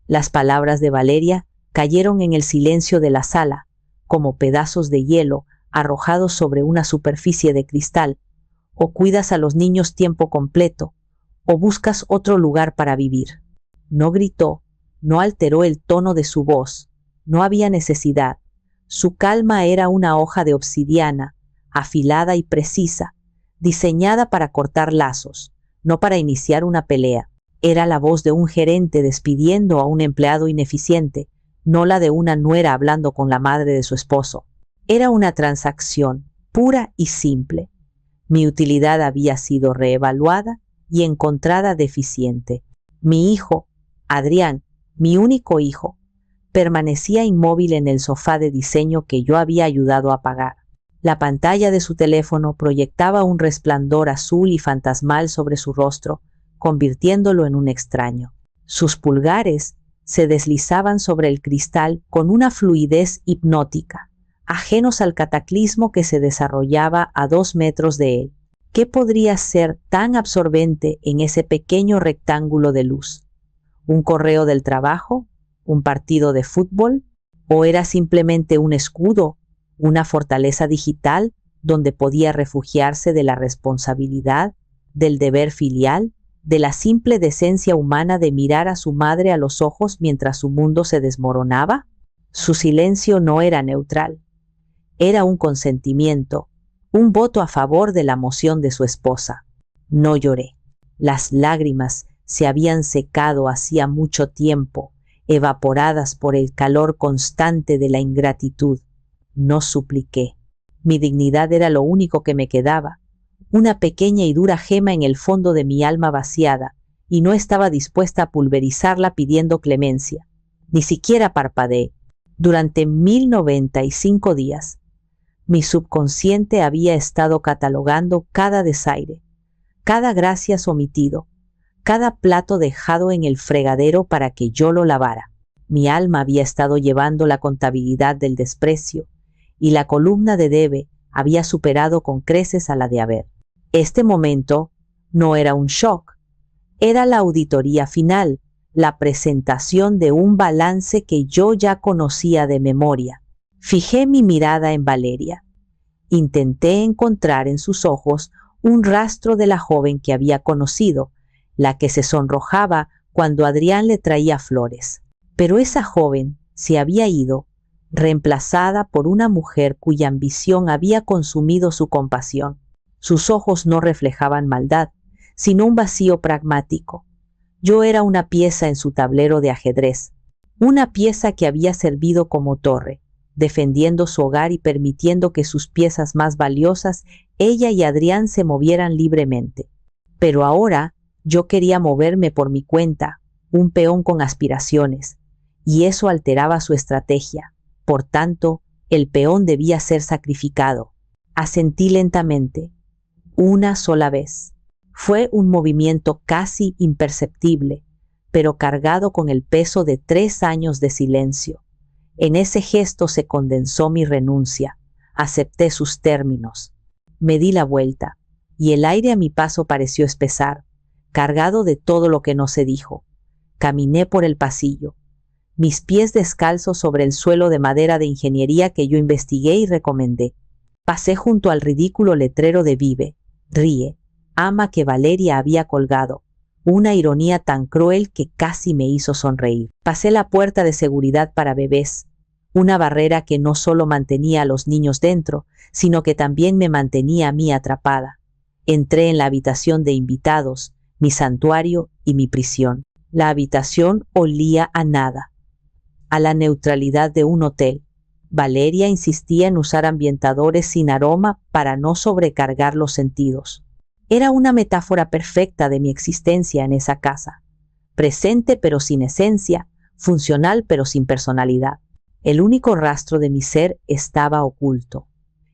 Las palabras de Valeria cayeron en el silencio de la sala, como pedazos de hielo arrojados sobre una superficie de cristal. O cuidas a los niños tiempo completo, o buscas otro lugar para vivir. No gritó, no alteró el tono de su voz, no había necesidad. Su calma era una hoja de obsidiana, afilada y precisa, diseñada para cortar lazos, no para iniciar una pelea. Era la voz de un gerente despidiendo a un empleado ineficiente, no la de una nuera hablando con la madre de su esposo. Era una transacción pura y simple. Mi utilidad había sido reevaluada y encontrada deficiente. Mi hijo, Adrián, mi único hijo, permanecía inmóvil en el sofá de diseño que yo había ayudado a pagar. La pantalla de su teléfono proyectaba un resplandor azul y fantasmal sobre su rostro, convirtiéndolo en un extraño. Sus pulgares se deslizaban sobre el cristal con una fluidez hipnótica, ajenos al cataclismo que se desarrollaba a 2 metros de él. ¿Qué podría ser tan absorbente en ese pequeño rectángulo de luz? ¿Un correo del trabajo? ¿Un partido de fútbol? ¿O era simplemente un escudo, una fortaleza digital donde podía refugiarse de la responsabilidad, del deber filial, de la simple decencia humana de mirar a su madre a los ojos mientras su mundo se desmoronaba? Su silencio no era neutral. Era un consentimiento, un voto a favor de la moción de su esposa. No lloré. Las lágrimas se habían secado hacía mucho tiempo, evaporadas por el calor constante de la ingratitud. No supliqué. Mi dignidad era lo único que me quedaba, una pequeña y dura gema en el fondo de mi alma vaciada, y no estaba dispuesta a pulverizarla pidiendo clemencia. Ni siquiera parpadeé. Durante 1095 días, mi subconsciente había estado catalogando cada desaire, cada gracias omitido, cada plato dejado en el fregadero para que yo lo lavara. Mi alma había estado llevando la contabilidad del desprecio, y la columna de debe había superado con creces a la de haber. Este momento no era un shock, era la auditoría final, la presentación de un balance que yo ya conocía de memoria. Fijé mi mirada en Valeria. Intenté encontrar en sus ojos un rastro de la joven que había conocido, la que se sonrojaba cuando Adrián le traía flores. Pero esa joven se había ido, reemplazada por una mujer cuya ambición había consumido su compasión. Sus ojos no reflejaban maldad, sino un vacío pragmático. Yo era una pieza en su tablero de ajedrez, una pieza que había servido como torre, defendiendo su hogar y permitiendo que sus piezas más valiosas, ella y Adrián, se movieran libremente. Pero ahora yo quería moverme por mi cuenta, un peón con aspiraciones, y eso alteraba su estrategia. Por tanto, el peón debía ser sacrificado. Asentí lentamente, una sola vez. Fue un movimiento casi imperceptible, pero cargado con el peso de 3 años de silencio. En ese gesto se condensó mi renuncia. Acepté sus términos. Me di la vuelta, y el aire a mi paso pareció espesar, cargado de todo lo que no se dijo. Caminé por el pasillo, mis pies descalzos sobre el suelo de madera de ingeniería que yo investigué y recomendé. Pasé junto al ridículo letrero de Vive, ríe, ama que Valeria había colgado, una ironía tan cruel que casi me hizo sonreír. Pasé la puerta de seguridad para bebés, una barrera que no solo mantenía a los niños dentro, sino que también me mantenía a mí atrapada. Entré en la habitación de invitados, mi santuario y mi prisión. La habitación olía a nada, a la neutralidad de un hotel. Valeria insistía en usar ambientadores sin aroma para no sobrecargar los sentidos. Era una metáfora perfecta de mi existencia en esa casa. Presente pero sin esencia, funcional pero sin personalidad. El único rastro de mi ser estaba oculto.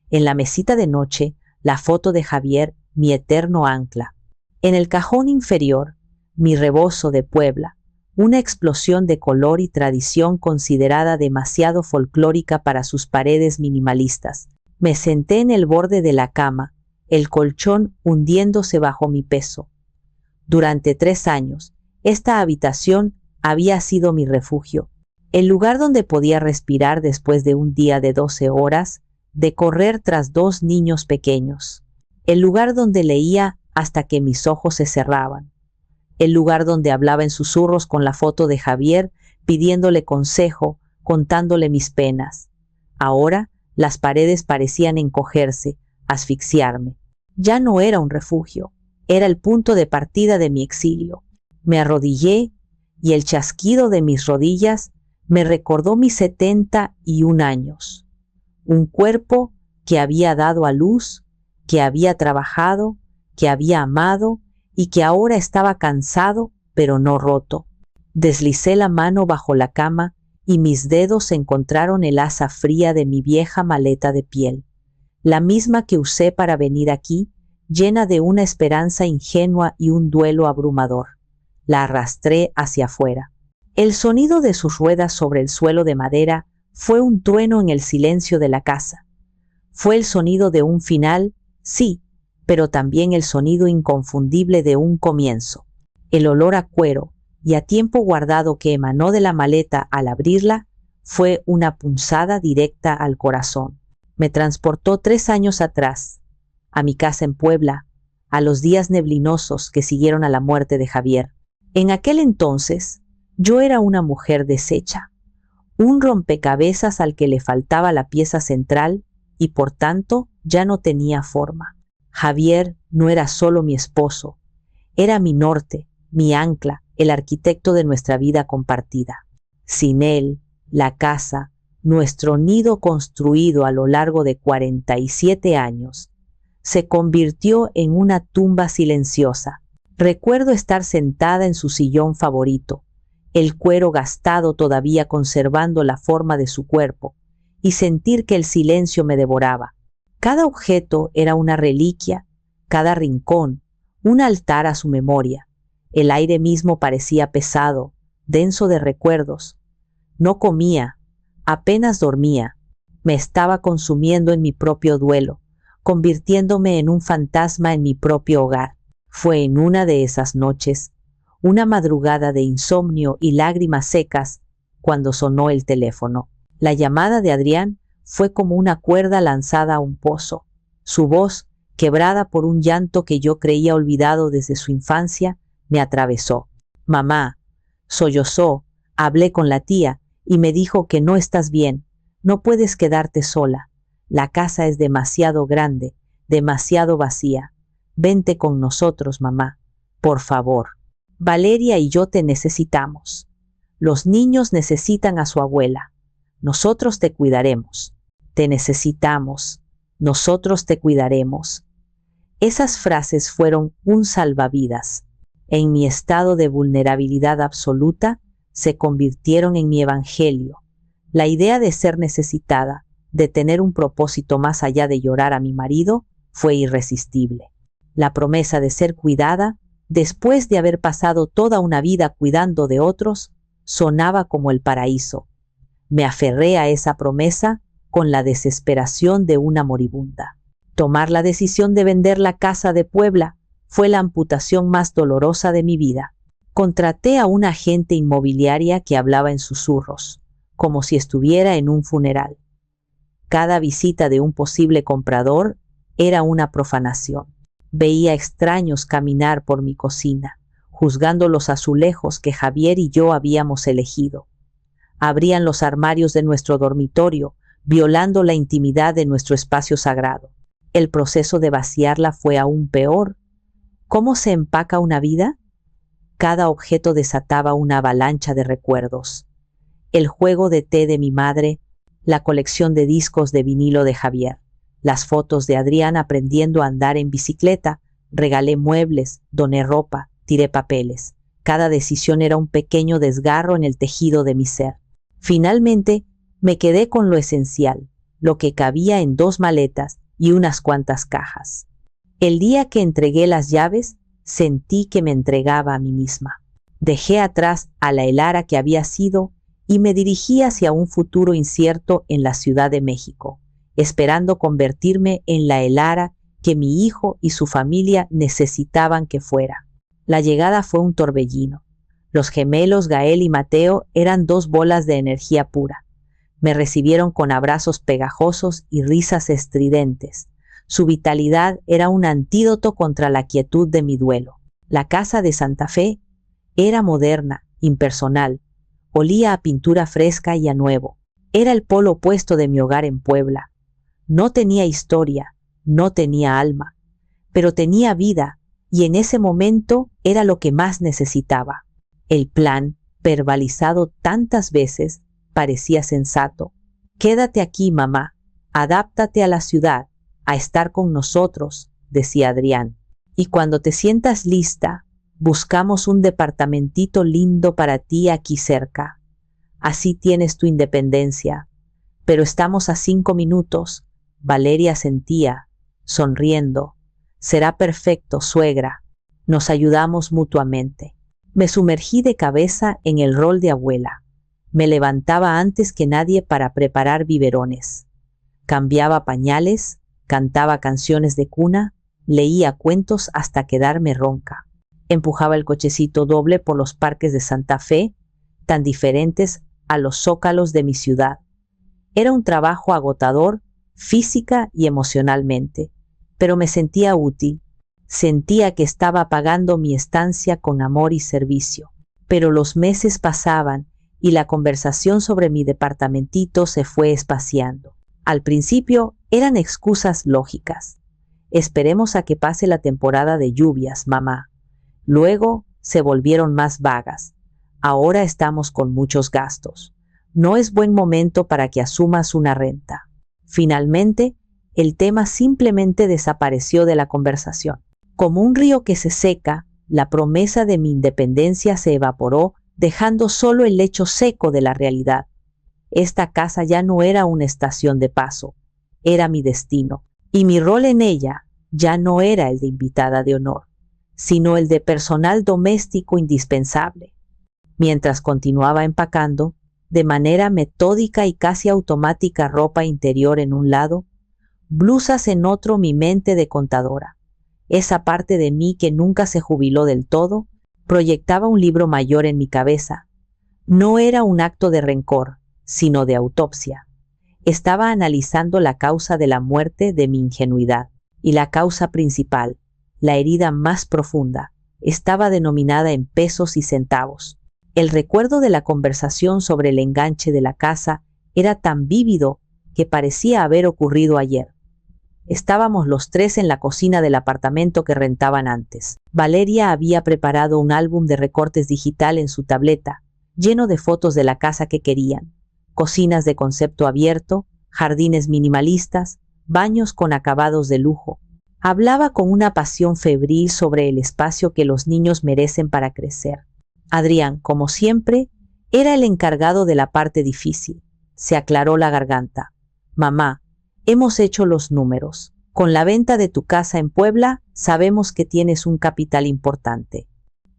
En la mesita de noche, la foto de Javier, mi eterno ancla. En el cajón inferior, mi rebozo de Puebla, una explosión de color y tradición considerada demasiado folclórica para sus paredes minimalistas. Me senté en el borde de la cama, el colchón hundiéndose bajo mi peso. Durante 3 años, esta habitación había sido mi refugio, el lugar donde podía respirar después de un día de 12 horas, de correr tras 2 niños pequeños, el lugar donde leía hasta que mis ojos se cerraban, el lugar donde hablaba en susurros con la foto de Javier, pidiéndole consejo, contándole mis penas. Ahora las paredes parecían encogerse, asfixiarme. Ya no era un refugio, era el punto de partida de mi exilio. Me arrodillé y el chasquido de mis rodillas me recordó mis 71 años. Un cuerpo que había dado a luz, que había trabajado, que había amado y que ahora estaba cansado, pero no roto. Deslicé la mano bajo la cama y mis dedos encontraron el asa fría de mi vieja maleta de piel, la misma que usé para venir aquí, llena de una esperanza ingenua y un duelo abrumador. La arrastré hacia afuera. El sonido de sus ruedas sobre el suelo de madera fue un trueno en el silencio de la casa. Fue el sonido de un final, sí, pero también el sonido inconfundible de un comienzo. El olor a cuero y a tiempo guardado que emanó de la maleta al abrirla fue una punzada directa al corazón. Me transportó 3 años atrás, a mi casa en Puebla, a los días neblinosos que siguieron a la muerte de Javier. En aquel entonces, yo era una mujer deshecha, un rompecabezas al que le faltaba la pieza central y por tanto ya no tenía forma. Javier no era solo mi esposo, era mi norte, mi ancla, el arquitecto de nuestra vida compartida. Sin él, la casa, nuestro nido construido a lo largo de 47 años, se convirtió en una tumba silenciosa. Recuerdo estar sentada en su sillón favorito, el cuero gastado todavía conservando la forma de su cuerpo, y sentir que el silencio me devoraba. Cada objeto era una reliquia, cada rincón, un altar a su memoria. El aire mismo parecía pesado, denso de recuerdos. No comía, apenas dormía. Me estaba consumiendo en mi propio duelo, convirtiéndome en un fantasma en mi propio hogar. Fue en una de esas noches, una madrugada de insomnio y lágrimas secas, cuando sonó el teléfono. La llamada de Adrián fue como una cuerda lanzada a un pozo. Su voz, quebrada por un llanto que yo creía olvidado desde su infancia, me atravesó. Mamá, sollozó, hablé con la tía y me dijo que no estás bien, no puedes quedarte sola. La casa es demasiado grande, demasiado vacía. Vente con nosotros, mamá, por favor. Valeria y yo te necesitamos. Los niños necesitan a su abuela. Nosotros te cuidaremos. Te necesitamos. Nosotros te cuidaremos. Esas frases fueron un salvavidas. En mi estado de vulnerabilidad absoluta, se convirtieron en mi evangelio. La idea de ser necesitada, de tener un propósito más allá de llorar a mi marido, fue irresistible. La promesa de ser cuidada, después de haber pasado toda una vida cuidando de otros, sonaba como el paraíso. Me aferré a esa promesa con la desesperación de una moribunda. Tomar la decisión de vender la casa de Puebla fue la amputación más dolorosa de mi vida. Contraté a una agente inmobiliaria que hablaba en susurros, como si estuviera en un funeral. Cada visita de un posible comprador era una profanación. Veía extraños caminar por mi cocina, juzgando los azulejos que Javier y yo habíamos elegido. Abrían los armarios de nuestro dormitorio, violando la intimidad de nuestro espacio sagrado. El proceso de vaciarla fue aún peor. ¿Cómo se empaca una vida? Cada objeto desataba una avalancha de recuerdos. El juego de té de mi madre, la colección de discos de vinilo de Javier, las fotos de Adrián aprendiendo a andar en bicicleta, regalé muebles, doné ropa, tiré papeles. Cada decisión era un pequeño desgarro en el tejido de mi ser. Finalmente, me quedé con lo esencial, lo que cabía en 2 maletas y unas cuantas cajas. El día que entregué las llaves, sentí que me entregaba a mí misma. Dejé atrás a la Elara que había sido y me dirigí hacia un futuro incierto en la Ciudad de México, esperando convertirme en la Elara que mi hijo y su familia necesitaban que fuera. La llegada fue un torbellino. Los gemelos Gael y Mateo eran dos bolas de energía pura. Me recibieron con abrazos pegajosos y risas estridentes. Su vitalidad era un antídoto contra la quietud de mi duelo. La casa de Santa Fe era moderna, impersonal. Olía a pintura fresca y a nuevo. Era el polo opuesto de mi hogar en Puebla. No tenía historia, no tenía alma, pero tenía vida, y en ese momento era lo que más necesitaba. El plan, verbalizado tantas veces, parecía sensato. Quédate aquí, mamá. Adáptate a la ciudad, a estar con nosotros, decía Adrián. Y cuando te sientas lista, buscamos un departamentito lindo para ti aquí cerca. Así tienes tu independencia. Pero estamos a 5 minutos. Valeria asentía, sonriendo. Será perfecto, suegra. Nos ayudamos mutuamente. Me sumergí de cabeza en el rol de abuela. Me levantaba antes que nadie para preparar biberones. Cambiaba pañales, cantaba canciones de cuna, leía cuentos hasta quedarme ronca. Empujaba el cochecito doble por los parques de Santa Fe, tan diferentes a los zócalos de mi ciudad. Era un trabajo agotador, física y emocionalmente, pero me sentía útil. Sentía que estaba pagando mi estancia con amor y servicio. Pero los meses pasaban y la conversación sobre mi departamentito se fue espaciando. Al principio eran excusas lógicas. Esperemos a que pase la temporada de lluvias, mamá. Luego se volvieron más vagas. Ahora estamos con muchos gastos. No es buen momento para que asumas una renta. Finalmente, el tema simplemente desapareció de la conversación. Como un río que se seca, la promesa de mi independencia se evaporó, dejando solo el lecho seco de la realidad. Esta casa ya no era una estación de paso, era mi destino, y mi rol en ella ya no era el de invitada de honor, sino el de personal doméstico indispensable. Mientras continuaba empacando, de manera metódica y casi automática, ropa interior en un lado, blusas en otro, mi mente de contadora, esa parte de mí que nunca se jubiló del todo, proyectaba un libro mayor en mi cabeza. No era un acto de rencor, sino de autopsia. Estaba analizando la causa de la muerte de mi ingenuidad, y la causa principal, la herida más profunda, estaba denominada en pesos y centavos. El recuerdo de la conversación sobre el enganche de la casa era tan vívido que parecía haber ocurrido ayer. Estábamos los tres en la cocina del apartamento que rentaban antes. Valeria había preparado un álbum de recortes digital en su tableta, lleno de fotos de la casa que querían. Cocinas de concepto abierto, jardines minimalistas, baños con acabados de lujo. Hablaba con una pasión febril sobre el espacio que los niños merecen para crecer. Adrián, como siempre, era el encargado de la parte difícil. Se aclaró la garganta. Mamá, hemos hecho los números. Con la venta de tu casa en Puebla, sabemos que tienes un capital importante.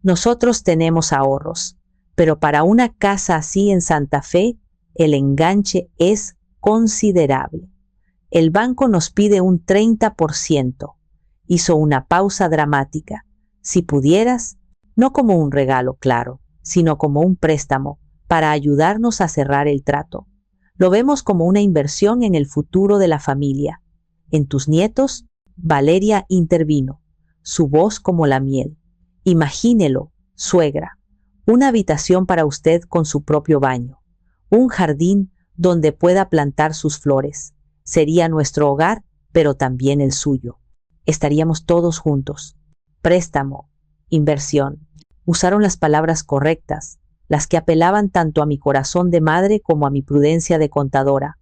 Nosotros tenemos ahorros, pero para una casa así en Santa Fe, el enganche es considerable. El banco nos pide un 30%. Hizo una pausa dramática. Si pudieras, no como un regalo, claro, sino como un préstamo para ayudarnos a cerrar el trato. Lo vemos como una inversión en el futuro de la familia. En tus nietos, Valeria intervino, su voz como la miel. Imagínelo, suegra, una habitación para usted con su propio baño, un jardín donde pueda plantar sus flores. Sería nuestro hogar, pero también el suyo. Estaríamos todos juntos. Préstamo, inversión. Usaron las palabras correctas, las que apelaban tanto a mi corazón de madre como a mi prudencia de contadora.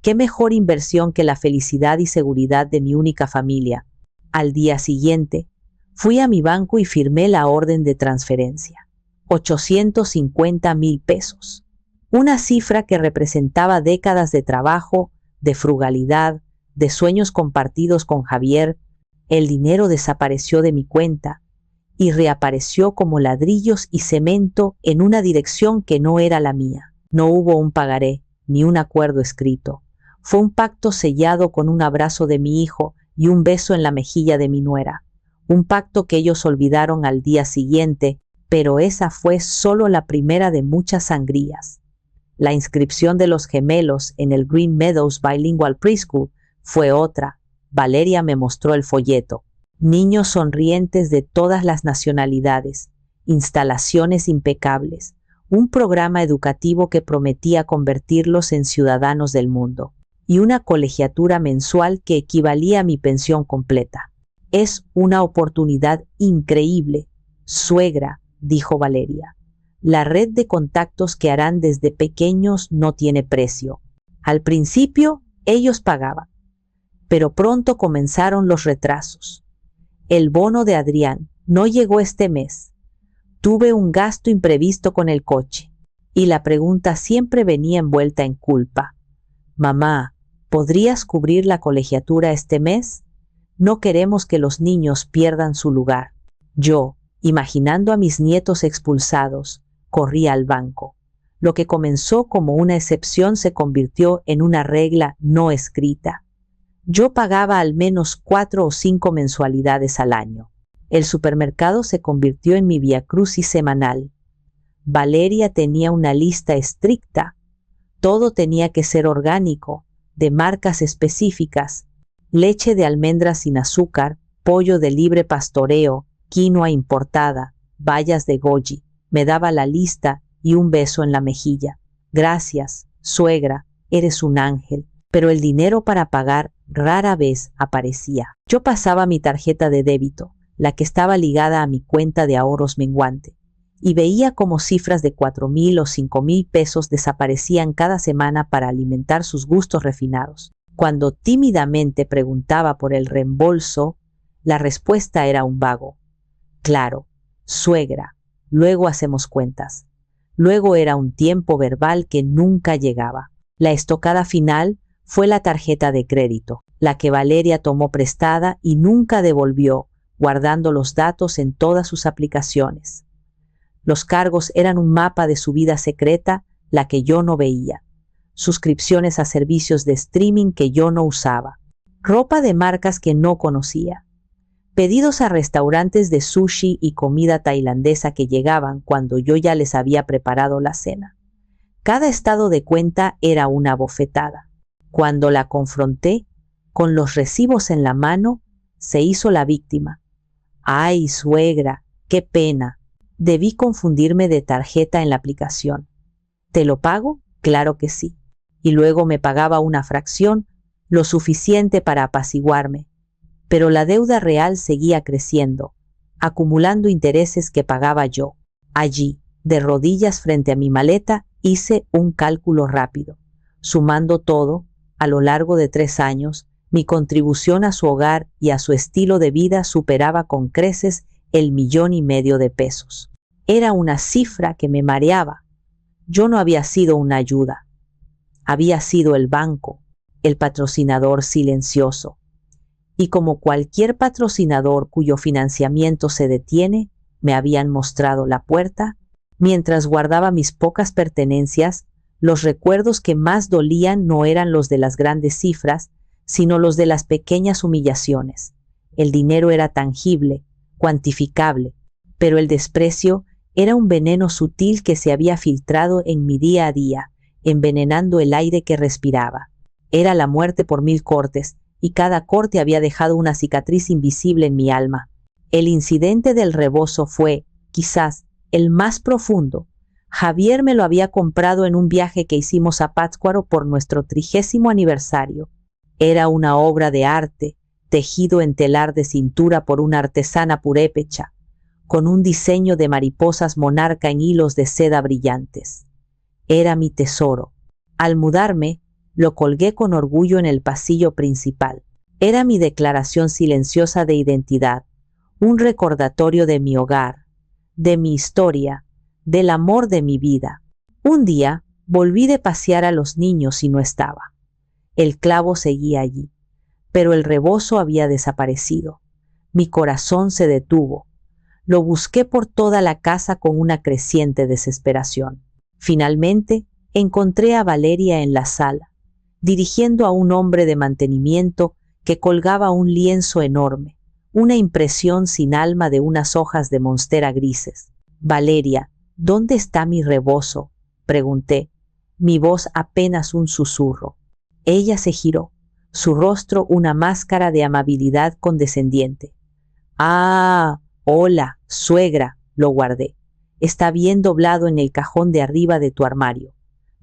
¿Qué mejor inversión que la felicidad y seguridad de mi única familia? Al día siguiente, fui a mi banco y firmé la orden de transferencia. 850,000 pesos. Una cifra que representaba décadas de trabajo, de frugalidad, de sueños compartidos con Javier. El dinero desapareció de mi cuenta y reapareció como ladrillos y cemento en una dirección que no era la mía. No hubo un pagaré, ni un acuerdo escrito. Fue un pacto sellado con un abrazo de mi hijo y un beso en la mejilla de mi nuera. Un pacto que ellos olvidaron al día siguiente, Pero esa fue solo la primera de muchas sangrías. La inscripción de los gemelos en el Green Meadows Bilingual Preschool fue otra. Valeria me mostró el folleto. Niños sonrientes de todas las nacionalidades, instalaciones impecables, un programa educativo que prometía convertirlos en ciudadanos del mundo, y una colegiatura mensual que equivalía a mi pensión completa. Es una oportunidad increíble, suegra, dijo Valeria. La red de contactos que harán desde pequeños no tiene precio. Al principio, ellos pagaban, pero pronto comenzaron los retrasos. El bono de Adrián no llegó este mes. Tuve un gasto imprevisto con el coche, y la pregunta siempre venía envuelta en culpa. Mamá, ¿podrías cubrir la colegiatura este mes? No queremos que los niños pierdan su lugar. Yo, imaginando a mis nietos expulsados, corrí al banco. Lo que comenzó como una excepción se convirtió en una regla no escrita. Yo pagaba al menos 4 o 5 mensualidades al año. El supermercado se convirtió en mi viacrucis semanal. Valeria tenía una lista estricta. Todo tenía que ser orgánico, de marcas específicas, leche de almendras sin azúcar, pollo de libre pastoreo, quinoa importada, bayas de goji. Me daba la lista y un beso en la mejilla. Gracias, suegra, eres un ángel. Pero el dinero para pagar rara vez aparecía. Yo pasaba mi tarjeta de débito, la que estaba ligada a mi cuenta de ahorros menguante, y veía cómo cifras de 4,000 o 5,000 pesos desaparecían cada semana para alimentar sus gustos refinados. Cuando tímidamente preguntaba por el reembolso, la respuesta era un vago. Claro, suegra, luego hacemos cuentas. Luego era un tiempo verbal que nunca llegaba. La estocada final fue la tarjeta de crédito, la que Valeria tomó prestada y nunca devolvió, guardando los datos en todas sus aplicaciones. Los cargos eran un mapa de su vida secreta, la que yo no veía. Suscripciones a servicios de streaming que yo no usaba. Ropa de marcas que no conocía. Pedidos a restaurantes de sushi y comida tailandesa que llegaban cuando yo ya les había preparado la cena. Cada estado de cuenta era una bofetada. Cuando la confronté, con los recibos en la mano, se hizo la víctima. ¡Ay, suegra! ¡Qué pena! Debí confundirme de tarjeta en la aplicación. ¿Te lo pago? Claro que sí. Y luego me pagaba una fracción, lo suficiente para apaciguarme. Pero la deuda real seguía creciendo, acumulando intereses que pagaba yo. Allí, de rodillas frente a mi maleta, hice un cálculo rápido. Sumando todo, a lo largo de 3 años, mi contribución a su hogar y a su estilo de vida superaba con creces el 1,5 millones de pesos. Era una cifra que me mareaba. Yo no había sido una ayuda. Había sido el banco, el patrocinador silencioso. Y como cualquier patrocinador cuyo financiamiento se detiene, me habían mostrado la puerta. Mientras guardaba mis pocas pertenencias, los recuerdos que más dolían no eran los de las grandes cifras, sino los de las pequeñas humillaciones. El dinero era tangible, cuantificable, pero el desprecio era un veneno sutil que se había filtrado en mi día a día, envenenando el aire que respiraba. Era la muerte por 1000 cortes, y cada corte había dejado una cicatriz invisible en mi alma. El incidente del rebozo fue, quizás, el más profundo. Javier me lo había comprado en un viaje que hicimos a Pátzcuaro por nuestro 30º aniversario. Era una obra de arte, tejido en telar de cintura por una artesana purépecha, con un diseño de mariposas monarca en hilos de seda brillantes. Era mi tesoro. Al mudarme, lo colgué con orgullo en el pasillo principal. Era mi declaración silenciosa de identidad, un recordatorio de mi hogar, de mi historia, del amor de mi vida. Un día volví de pasear a los niños y no estaba. El clavo seguía allí, pero el rebozo había desaparecido. Mi corazón se detuvo. Lo busqué por toda la casa con una creciente desesperación. Finalmente, encontré a Valeria en la sala, dirigiendo a un hombre de mantenimiento que colgaba un lienzo enorme, una impresión sin alma de unas hojas de monstera grises. Valeria, ¿dónde está mi rebozo?, pregunté, mi voz apenas un susurro. Ella se giró, su rostro una máscara de amabilidad condescendiente. Ah, hola, suegra, lo guardé. Está bien doblado en el cajón de arriba de tu armario.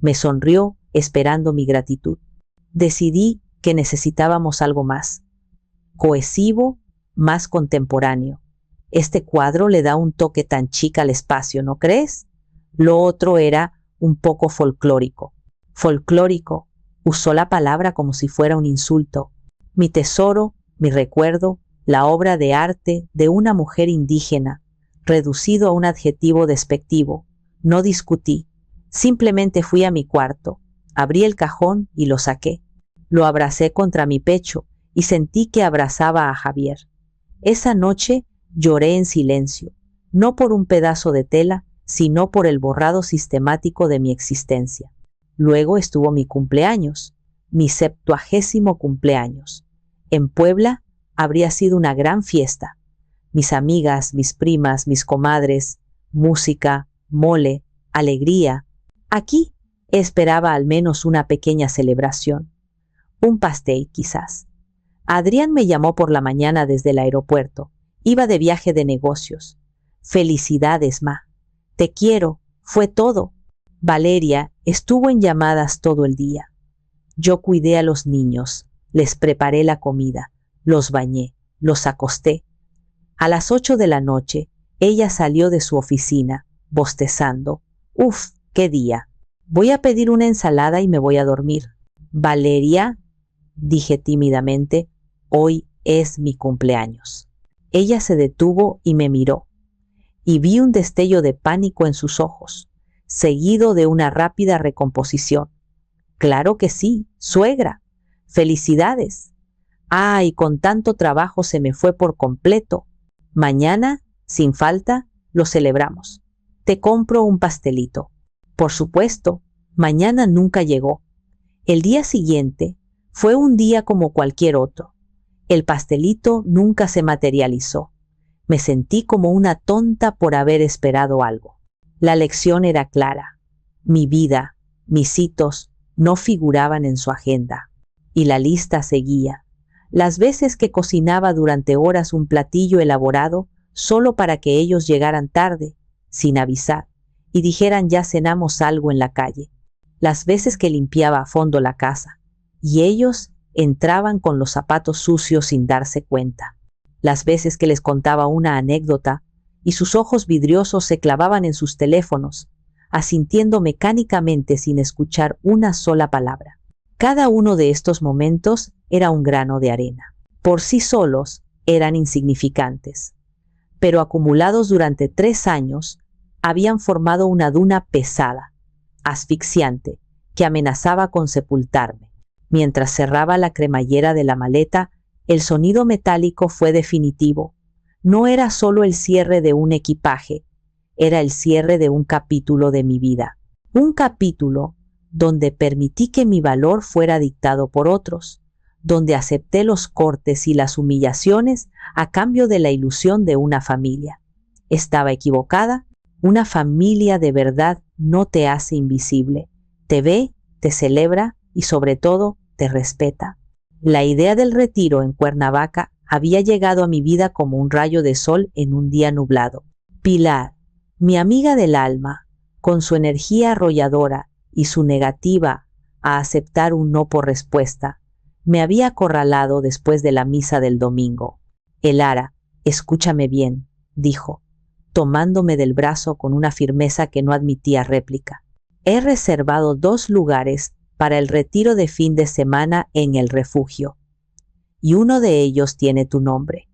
Me sonrió, esperando mi gratitud. Decidí que necesitábamos algo más cohesivo, más contemporáneo. Este cuadro le da un toque tan chic al espacio, ¿no crees? Lo otro era un poco folclórico. Folclórico, usó la palabra como si fuera un insulto. Mi tesoro, mi recuerdo, la obra de arte de una mujer indígena, reducido a un adjetivo despectivo. No discutí, simplemente fui a mi cuarto, abrí el cajón y lo saqué. Lo abracé contra mi pecho y sentí que abrazaba a Javier. Esa noche lloré en silencio, no por un pedazo de tela, sino por el borrado sistemático de mi existencia. Luego estuvo mi cumpleaños, mi 70º cumpleaños. En Puebla habría sido una gran fiesta. Mis amigas, mis primas, mis comadres, música, mole, alegría. Aquí esperaba al menos una pequeña celebración. Un pastel, quizás. Adrián me llamó por la mañana desde el aeropuerto. Iba de viaje de negocios. Felicidades, ma. Te quiero, fue todo. Valeria estuvo en llamadas todo el día. Yo cuidé a los niños, les preparé la comida, los bañé, los acosté. A las 8 de la noche, ella salió de su oficina, bostezando. Uf, qué día. Voy a pedir una ensalada y me voy a dormir. Valeria, dije tímidamente, hoy es mi cumpleaños. Ella se detuvo y me miró, y vi un destello de pánico en sus ojos, seguido de una rápida recomposición. Claro que sí, suegra. Felicidades. Ah, y con tanto trabajo se me fue por completo. Mañana, sin falta, lo celebramos. Te compro un pastelito. Por supuesto, mañana nunca llegó. El día siguiente fue un día como cualquier otro. El pastelito nunca se materializó. Me sentí como una tonta por haber esperado algo. La lección era clara. Mi vida, mis hitos, no figuraban en su agenda. Y la lista seguía. Las veces que cocinaba durante horas un platillo elaborado solo para que ellos llegaran tarde, sin avisar, y dijeran ya cenamos algo en la calle. Las veces que limpiaba a fondo la casa, y ellos entraban con los zapatos sucios sin darse cuenta. Las veces que les contaba una anécdota, y sus ojos vidriosos se clavaban en sus teléfonos, asintiendo mecánicamente sin escuchar una sola palabra. Cada uno de estos momentos era un grano de arena. Por sí solos eran insignificantes, pero acumulados durante 3 años, habían formado una duna pesada, asfixiante, que amenazaba con sepultarme. Mientras cerraba la cremallera de la maleta, el sonido metálico fue definitivo. No era solo el cierre de un equipaje, era el cierre de un capítulo de mi vida. Un capítulo donde permití que mi valor fuera dictado por otros, donde acepté los cortes y las humillaciones a cambio de la ilusión de una familia. Estaba equivocada. Una familia de verdad no te hace invisible. Te ve, te celebra y sobre todo te respeta. La idea del retiro en Cuernavaca había llegado a mi vida como un rayo de sol en un día nublado. Pilar, mi amiga del alma, con su energía arrolladora y su negativa a aceptar un no por respuesta, me había acorralado después de la misa del domingo. Elara, escúchame bien, dijo, tomándome del brazo con una firmeza que no admitía réplica. He reservado 2 lugares para el retiro de fin de semana en el refugio, y uno de ellos tiene tu nombre.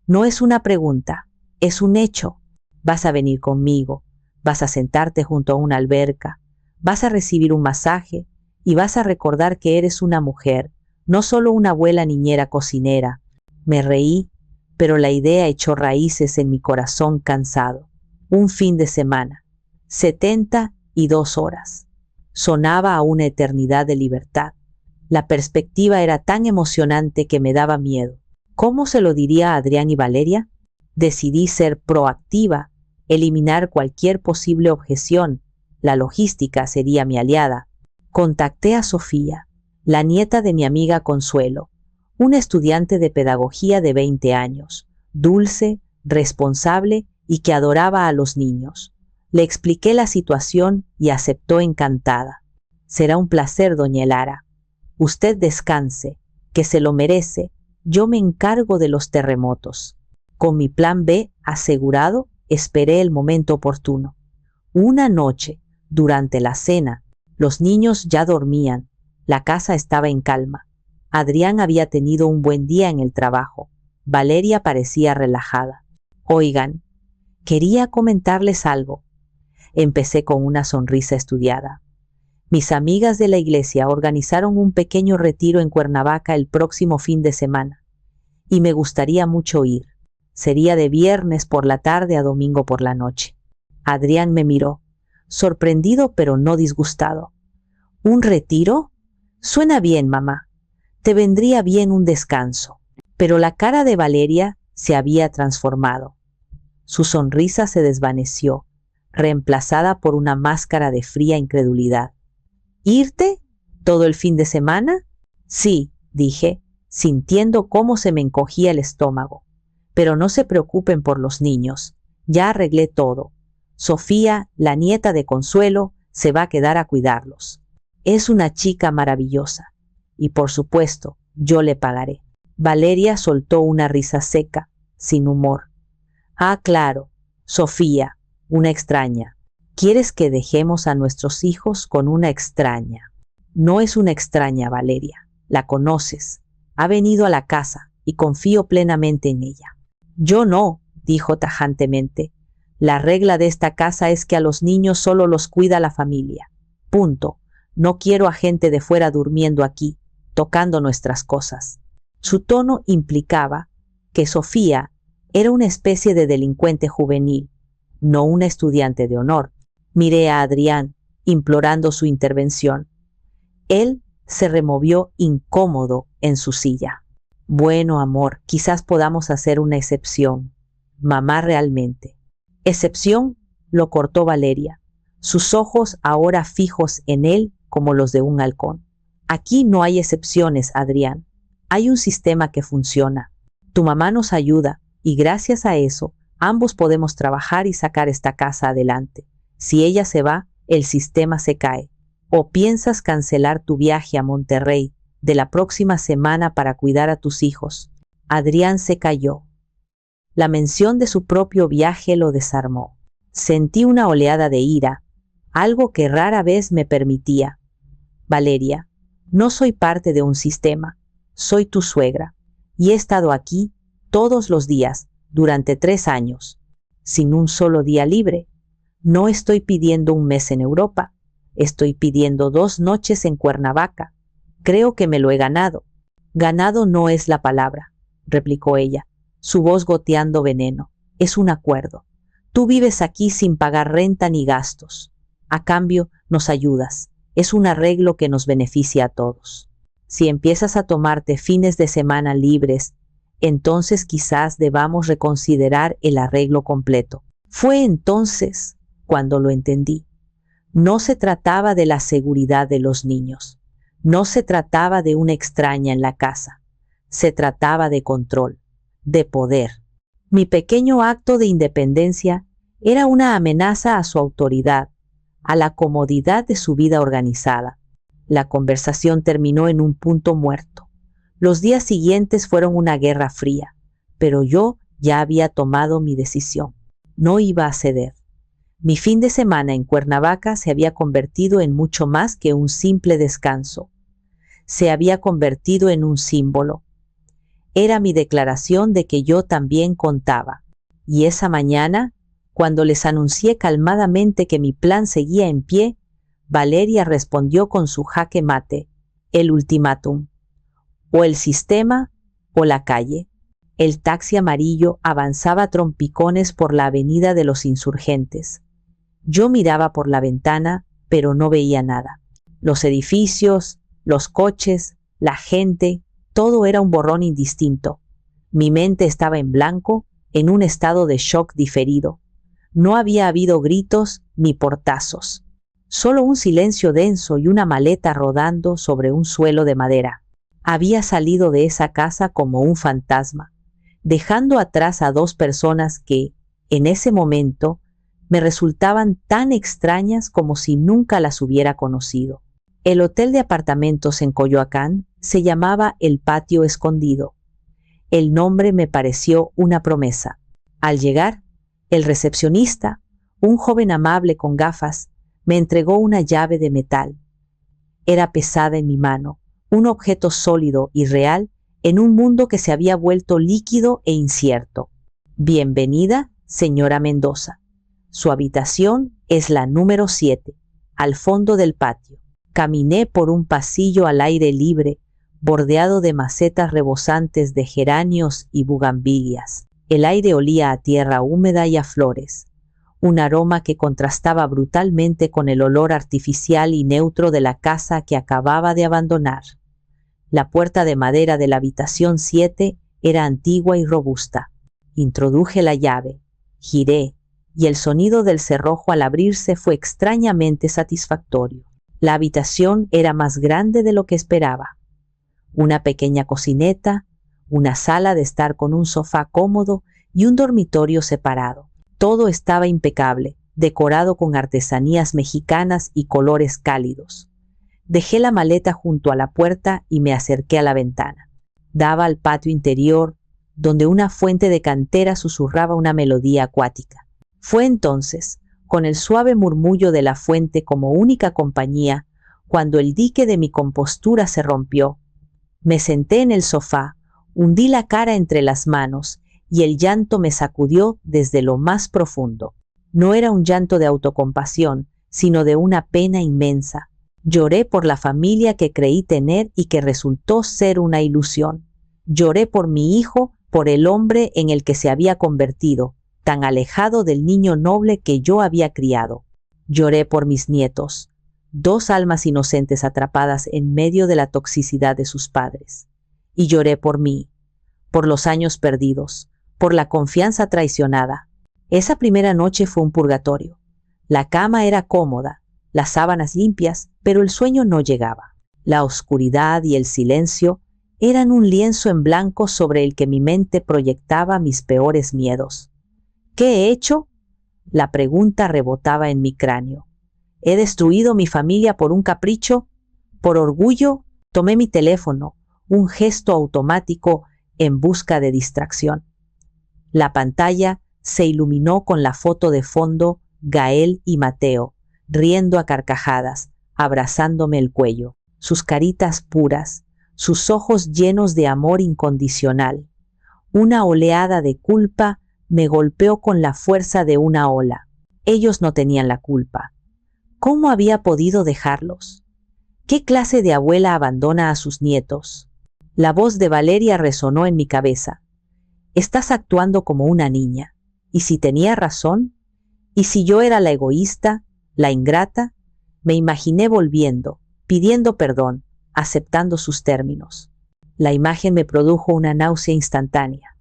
No es una pregunta, es un hecho. Vas a venir conmigo, vas a sentarte junto a una alberca, vas a recibir un masaje y vas a recordar que eres una mujer, no solo una abuela niñera cocinera. Me reí, pero la idea echó raíces en mi corazón cansado. Un fin de semana, 72 horas. Sonaba a una eternidad de libertad. La perspectiva era tan emocionante que me daba miedo. ¿Cómo se lo diría a Adrián y Valeria? Decidí ser proactiva eliminar cualquier posible objeción. La logística sería mi aliada. Contacté a Sofía, la nieta de mi amiga Consuelo, una estudiante de pedagogía de 20 años, dulce, responsable y que adoraba a los niños. Le expliqué la situación y aceptó encantada. Será un placer, doña Elara. Usted descanse, que se lo merece. Yo me encargo de los terremotos. Con mi plan B asegurado, esperé el momento oportuno. Una noche, durante la cena, los niños ya dormían. La casa estaba en calma. Adrián había tenido un buen día en el trabajo. Valeria parecía relajada. Oigan, quería comentarles algo. Empecé con una sonrisa estudiada. Mis amigas de la iglesia organizaron un pequeño retiro en Cuernavaca el próximo fin de semana. Y me gustaría mucho ir. Sería de viernes por la tarde a domingo por la noche. Adrián me miró, sorprendido pero no disgustado. ¿Un retiro? Suena bien, mamá. Te vendría bien un descanso. Pero la cara de Valeria se había transformado. Su sonrisa se desvaneció, reemplazada por una máscara de fría incredulidad. ¿Irte? ¿Todo el fin de semana? Sí, dije, sintiendo cómo se me encogía el estómago. Pero no se preocupen por los niños. Ya arreglé todo. Sofía, la nieta de Consuelo, se va a quedar a cuidarlos. Es una chica maravillosa. Y por supuesto, yo le pagaré. Valeria soltó una risa seca, sin humor. Ah, claro, Sofía, una extraña. ¿Quieres que dejemos a nuestros hijos con una extraña? No es una extraña, Valeria. La conoces. Ha venido a la casa y confío plenamente en ella. Yo no, dijo tajantemente. La regla de esta casa es que a los niños solo los cuida la familia. Punto. No quiero a gente de fuera durmiendo aquí, tocando nuestras cosas. Su tono implicaba que Sofía era una especie de delincuente juvenil, no una estudiante de honor. Miré a Adrián, implorando su intervención. Él se removió incómodo en su silla. Bueno, amor, quizás podamos hacer una excepción. Mamá realmente. ¿Excepción? Lo cortó Valeria, sus ojos ahora fijos en él como los de un halcón. Aquí no hay excepciones, Adrián. Hay un sistema que funciona. Tu mamá nos ayuda y gracias a eso ambos podemos trabajar y sacar esta casa adelante. Si ella se va, el sistema se cae. ¿O piensas cancelar tu viaje a Monterrey de la próxima semana para cuidar a tus hijos? Adrián se calló. La mención de su propio viaje lo desarmó. Sentí una oleada de ira, algo que rara vez me permitía. Valeria, no soy parte de un sistema, soy tu suegra, y he estado aquí todos los días durante 3 años, sin un solo día libre. No estoy pidiendo un mes en Europa, estoy pidiendo 2 noches en Cuernavaca. Creo que me lo he ganado. Ganado no es la palabra, replicó ella, su voz goteando veneno. Es un acuerdo. Tú vives aquí sin pagar renta ni gastos. A cambio, nos ayudas. Es un arreglo que nos beneficia a todos. Si empiezas a tomarte fines de semana libres, entonces quizás debamos reconsiderar el arreglo completo. Fue entonces cuando lo entendí. No se trataba de la seguridad de los niños. No se trataba de una extraña en la casa. Se trataba de control, de poder. Mi pequeño acto de independencia era una amenaza a su autoridad, a la comodidad de su vida organizada. La conversación terminó en un punto muerto. Los días siguientes fueron una guerra fría, pero yo ya había tomado mi decisión. No iba a ceder. Mi fin de semana en Cuernavaca se había convertido en mucho más que un simple descanso. Se había convertido en un símbolo. Era mi declaración de que yo también contaba. Y esa mañana, cuando les anuncié calmadamente que mi plan seguía en pie, Valeria respondió con su jaque mate, el ultimátum. O el sistema o la calle. El taxi amarillo avanzaba a trompicones por la avenida de los Insurgentes. Yo miraba por la ventana, pero no veía nada. Los edificios, los coches, la gente, todo era un borrón indistinto. Mi mente estaba en blanco, en un estado de shock diferido. No había habido gritos ni portazos, solo un silencio denso y una maleta rodando sobre un suelo de madera. Había salido de esa casa como un fantasma, dejando atrás a dos personas que, en ese momento, me resultaban tan extrañas como si nunca las hubiera conocido. El hotel de apartamentos en Coyoacán se llamaba El Patio Escondido. El nombre me pareció una promesa. Al llegar, el recepcionista, un joven amable con gafas, me entregó una llave de metal. Era pesada en mi mano, un objeto sólido y real en un mundo que se había vuelto líquido e incierto. Bienvenida, señora Mendoza. Su habitación es la número 7, al fondo del patio. Caminé por un pasillo al aire libre, bordeado de macetas rebosantes de geranios y bugambilias. El aire olía a tierra húmeda y a flores, un aroma que contrastaba brutalmente con el olor artificial y neutro de la casa que acababa de abandonar. La puerta de madera de la habitación 7 era antigua y robusta. Introduje la llave, giré, y el sonido del cerrojo al abrirse fue extrañamente satisfactorio. La habitación era más grande de lo que esperaba. Una pequeña cocineta, una sala de estar con un sofá cómodo y un dormitorio separado. Todo estaba impecable, decorado con artesanías mexicanas y colores cálidos. Dejé la maleta junto a la puerta y me acerqué a la ventana. Daba al patio interior, donde una fuente de cantera susurraba una melodía acuática. Fue entonces, con el suave murmullo de la fuente como única compañía, cuando el dique de mi compostura se rompió. Me senté en el sofá, hundí la cara entre las manos y el llanto me sacudió desde lo más profundo. No era un llanto de autocompasión, sino de una pena inmensa. Lloré por la familia que creí tener y que resultó ser una ilusión. Lloré por mi hijo, por el hombre en el que se había convertido, tan alejado del niño noble que yo había criado. Lloré por mis nietos, dos almas inocentes atrapadas en medio de la toxicidad de sus padres. Y lloré por mí, por los años perdidos, por la confianza traicionada. Esa primera noche fue un purgatorio. La cama era cómoda, las sábanas limpias, pero el sueño no llegaba. La oscuridad y el silencio eran un lienzo en blanco sobre el que mi mente proyectaba mis peores miedos. ¿Qué he hecho? La pregunta rebotaba en mi cráneo. ¿He destruido mi familia por un capricho? ¿Por orgullo? Tomé mi teléfono, un gesto automático en busca de distracción. La pantalla se iluminó con la foto de fondo Gael y Mateo, riendo a carcajadas, abrazándome el cuello, sus caritas puras, sus ojos llenos de amor incondicional. Una oleada de culpa me golpeó con la fuerza de una ola. Ellos no tenían la culpa. ¿Cómo había podido dejarlos? ¿Qué clase de abuela abandona a sus nietos? La voz de Valeria resonó en mi cabeza. Estás actuando como una niña. ¿Y si tenía razón? ¿Y si yo era la egoísta, la ingrata? Me imaginé volviendo, pidiendo perdón, aceptando sus términos. La imagen me produjo una náusea instantánea.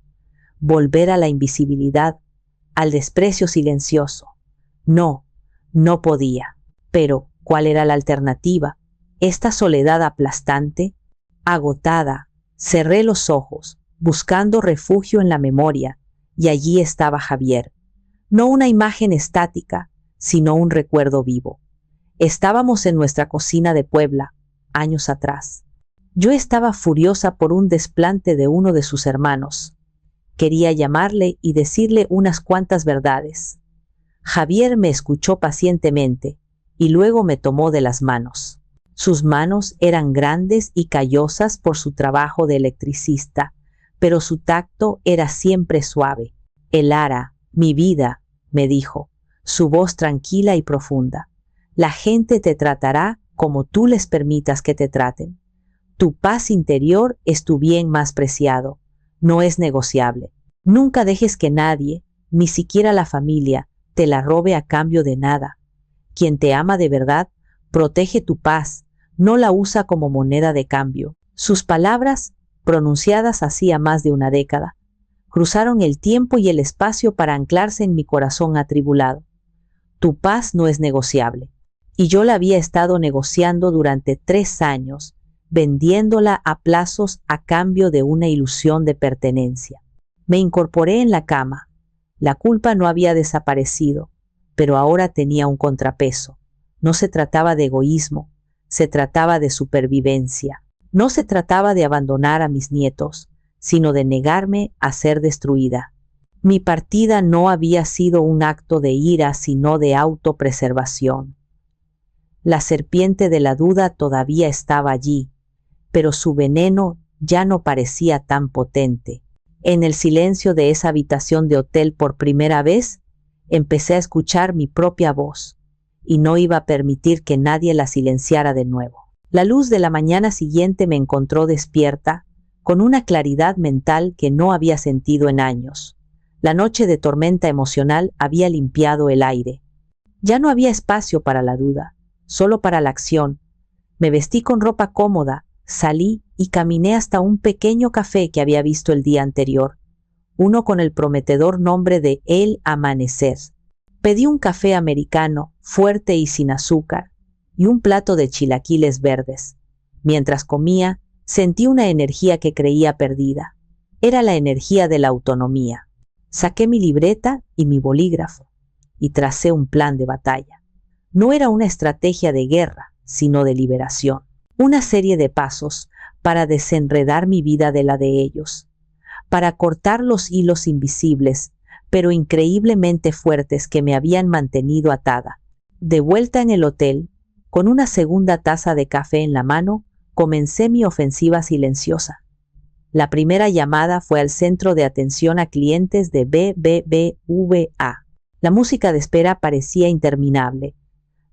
Volver a la invisibilidad, al desprecio silencioso. No, no podía. Pero, ¿cuál era la alternativa? Esta soledad aplastante. Agotada, cerré los ojos, buscando refugio en la memoria, y allí estaba Javier. No una imagen estática, sino un recuerdo vivo. Estábamos en nuestra cocina de Puebla, años atrás. Yo estaba furiosa por un desplante de uno de sus hermanos. Quería llamarle y decirle unas cuantas verdades. Javier me escuchó pacientemente y luego me tomó de las manos. Sus manos eran grandes y callosas por su trabajo de electricista, pero su tacto era siempre suave. Elara, mi vida, me dijo, su voz tranquila y profunda. La gente te tratará como tú les permitas que te traten. Tu paz interior es tu bien más preciado. No es negociable. Nunca dejes que nadie, ni siquiera la familia, te la robe a cambio de nada. Quien te ama de verdad, protege tu paz, no la usa como moneda de cambio. Sus palabras, pronunciadas hacía más de una década, cruzaron el tiempo y el espacio para anclarse en mi corazón atribulado. Tu paz no es negociable. Y yo la había estado negociando durante 3 años, vendiéndola a plazos a cambio de una ilusión de pertenencia. Me incorporé en la cama. La culpa no había desaparecido, pero ahora tenía un contrapeso. No se trataba de egoísmo, se trataba de supervivencia. No se trataba de abandonar a mis nietos, sino de negarme a ser destruida. Mi partida no había sido un acto de ira, sino de autopreservación. La serpiente de la duda todavía estaba allí, pero su veneno ya no parecía tan potente. En el silencio de esa habitación de hotel por primera vez, empecé a escuchar mi propia voz, y no iba a permitir que nadie la silenciara de nuevo. La luz de la mañana siguiente me encontró despierta, con una claridad mental que no había sentido en años. La noche de tormenta emocional había limpiado el aire. Ya no había espacio para la duda, solo para la acción. Me vestí con ropa cómoda, salí y caminé hasta un pequeño café que había visto el día anterior, uno con el prometedor nombre de El Amanecer. Pedí un café americano, fuerte y sin azúcar, y un plato de chilaquiles verdes. Mientras comía, sentí una energía que creía perdida. Era la energía de la autonomía. Saqué mi libreta y mi bolígrafo, y tracé un plan de batalla. No era una estrategia de guerra, sino de liberación. Una serie de pasos para desenredar mi vida de la de ellos, para cortar los hilos invisibles, pero increíblemente fuertes que me habían mantenido atada. De vuelta en el hotel, con una segunda taza de café en la mano, comencé mi ofensiva silenciosa. La primera llamada fue al centro de atención a clientes de BBVA. La música de espera parecía interminable,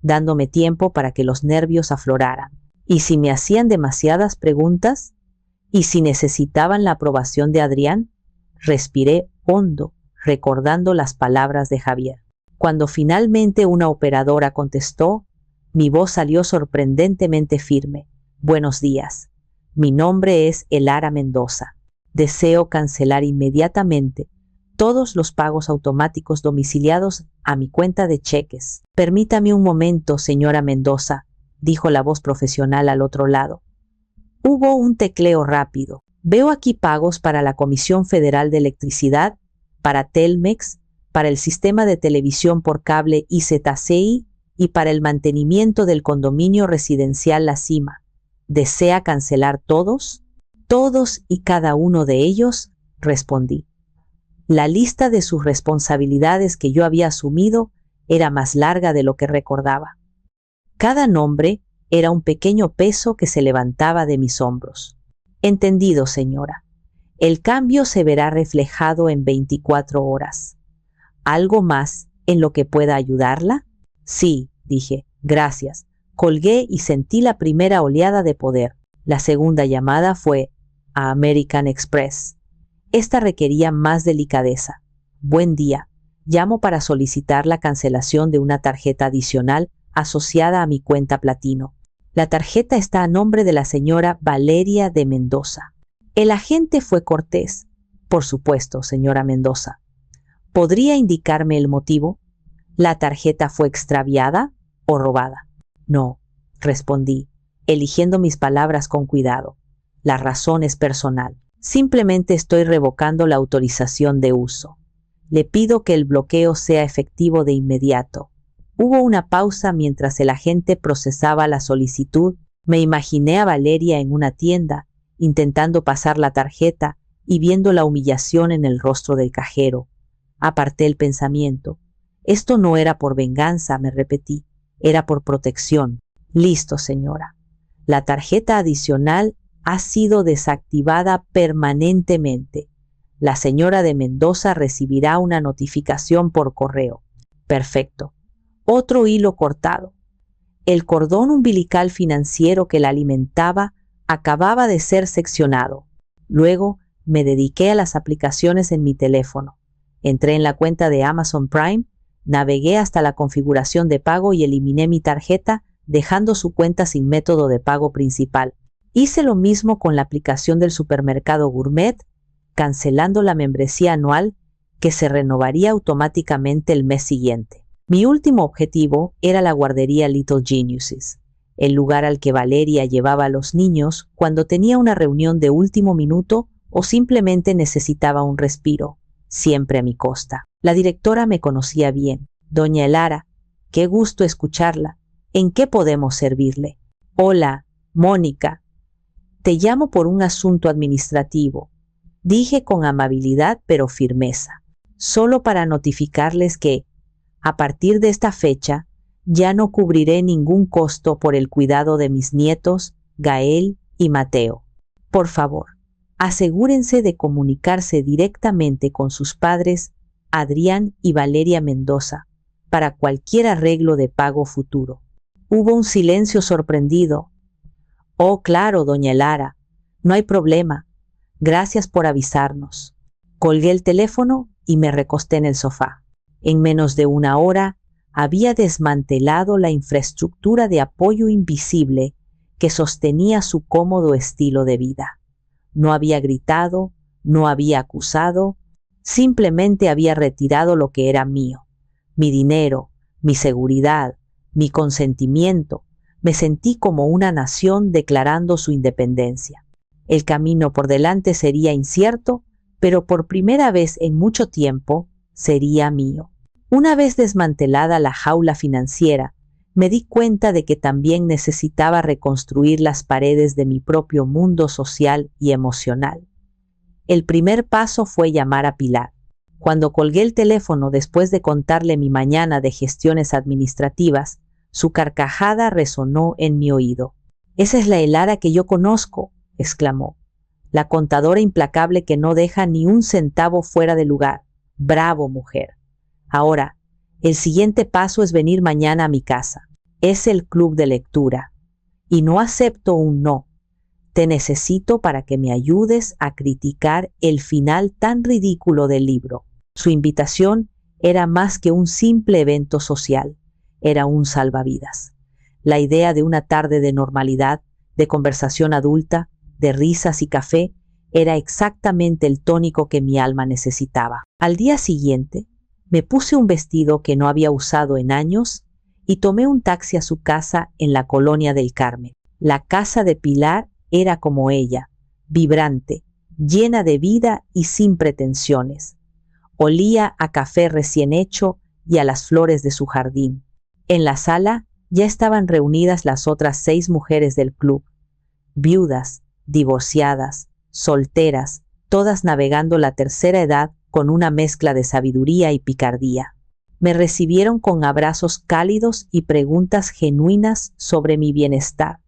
dándome tiempo para que los nervios afloraran. ¿Y si me hacían demasiadas preguntas? ¿Y si necesitaban la aprobación de Adrián? Respiré hondo, recordando las palabras de Javier. Cuando finalmente una operadora contestó, mi voz salió sorprendentemente firme. Buenos días. Mi nombre es Elara Mendoza. Deseo cancelar inmediatamente todos los pagos automáticos domiciliados a mi cuenta de cheques. Permítame un momento, señora Mendoza, dijo la voz profesional al otro lado. Hubo un tecleo rápido. Veo aquí pagos para la Comisión Federal de Electricidad, para Telmex, para el sistema de televisión por cable IZCI y para el mantenimiento del condominio residencial La Cima. ¿Desea cancelar todos? Todos y cada uno de ellos, respondí. La lista de sus responsabilidades que yo había asumido era más larga de lo que recordaba. Cada nombre era un pequeño peso que se levantaba de mis hombros. Entendido, señora. El cambio se verá reflejado en 24 horas. ¿Algo más en lo que pueda ayudarla? Sí, dije, gracias. Colgué y sentí la primera oleada de poder. La segunda llamada fue a American Express. Esta requería más delicadeza. Buen día. Llamo para solicitar la cancelación de una tarjeta adicional asociada a mi cuenta Platino. La tarjeta está a nombre de la señora Valeria de Mendoza. El agente fue cortés. Por supuesto, señora Mendoza. ¿Podría indicarme el motivo? ¿La tarjeta fue extraviada o robada? No, respondí, eligiendo mis palabras con cuidado. La razón es personal. Simplemente estoy revocando la autorización de uso. Le pido que el bloqueo sea efectivo de inmediato. Hubo una pausa mientras el agente procesaba la solicitud. Me imaginé a Valeria en una tienda, intentando pasar la tarjeta y viendo la humillación en el rostro del cajero. Aparté el pensamiento. Esto no era por venganza, me repetí. Era por protección. Listo, señora. La tarjeta adicional ha sido desactivada permanentemente. La señora de Mendoza recibirá una notificación por correo. Perfecto. Otro hilo cortado. El cordón umbilical financiero que la alimentaba acababa de ser seccionado. Luego me dediqué a las aplicaciones en mi teléfono. Entré en la cuenta de Amazon Prime, navegué hasta la configuración de pago y eliminé mi tarjeta, dejando su cuenta sin método de pago principal. Hice lo mismo con la aplicación del supermercado Gourmet, cancelando la membresía anual que se renovaría automáticamente el mes siguiente. Mi último objetivo era la guardería Little Geniuses, el lugar al que Valeria llevaba a los niños cuando tenía una reunión de último minuto o simplemente necesitaba un respiro, siempre a mi costa. La directora me conocía bien. Doña Elara, qué gusto escucharla. ¿En qué podemos servirle? Hola, Mónica. Te llamo por un asunto administrativo, dije con amabilidad pero firmeza, solo para notificarles que, a partir de esta fecha, ya no cubriré ningún costo por el cuidado de mis nietos, Gael y Mateo. Por favor, asegúrense de comunicarse directamente con sus padres, Adrián y Valeria Mendoza, para cualquier arreglo de pago futuro. Hubo un silencio sorprendido. Oh, claro, doña Elara, no hay problema. Gracias por avisarnos. Colgué el teléfono y me recosté en el sofá. En menos de una hora, había desmantelado la infraestructura de apoyo invisible que sostenía su cómodo estilo de vida. No había gritado, no había acusado, simplemente había retirado lo que era mío, mi dinero, mi seguridad, mi consentimiento. Me sentí como una nación declarando su independencia. El camino por delante sería incierto, pero por primera vez en mucho tiempo sería mío. Una vez desmantelada la jaula financiera, me di cuenta de que también necesitaba reconstruir las paredes de mi propio mundo social y emocional. El primer paso fue llamar a Pilar. Cuando colgué el teléfono después de contarle mi mañana de gestiones administrativas, su carcajada resonó en mi oído. «Esa es la Elara que yo conozco», exclamó. «La contadora implacable que no deja ni un centavo fuera de lugar. Bravo, mujer. Ahora, el siguiente paso es venir mañana a mi casa. Es el club de lectura. Y no acepto un no. Te necesito para que me ayudes a criticar el final tan ridículo del libro». Su invitación era más que un simple evento social. Era un salvavidas. La idea de una tarde de normalidad, de conversación adulta, de risas y café, era exactamente el tónico que mi alma necesitaba. Al día siguiente, me puse un vestido que no había usado en años y tomé un taxi a su casa en la Colonia del Carmen. La casa de Pilar era como ella, vibrante, llena de vida y sin pretensiones. Olía a café recién hecho y a las flores de su jardín. En la sala ya estaban reunidas las otras 6 mujeres del club, viudas, divorciadas, solteras, todas navegando la tercera edad con una mezcla de sabiduría y picardía. Me recibieron con abrazos cálidos y preguntas genuinas sobre mi bienestar.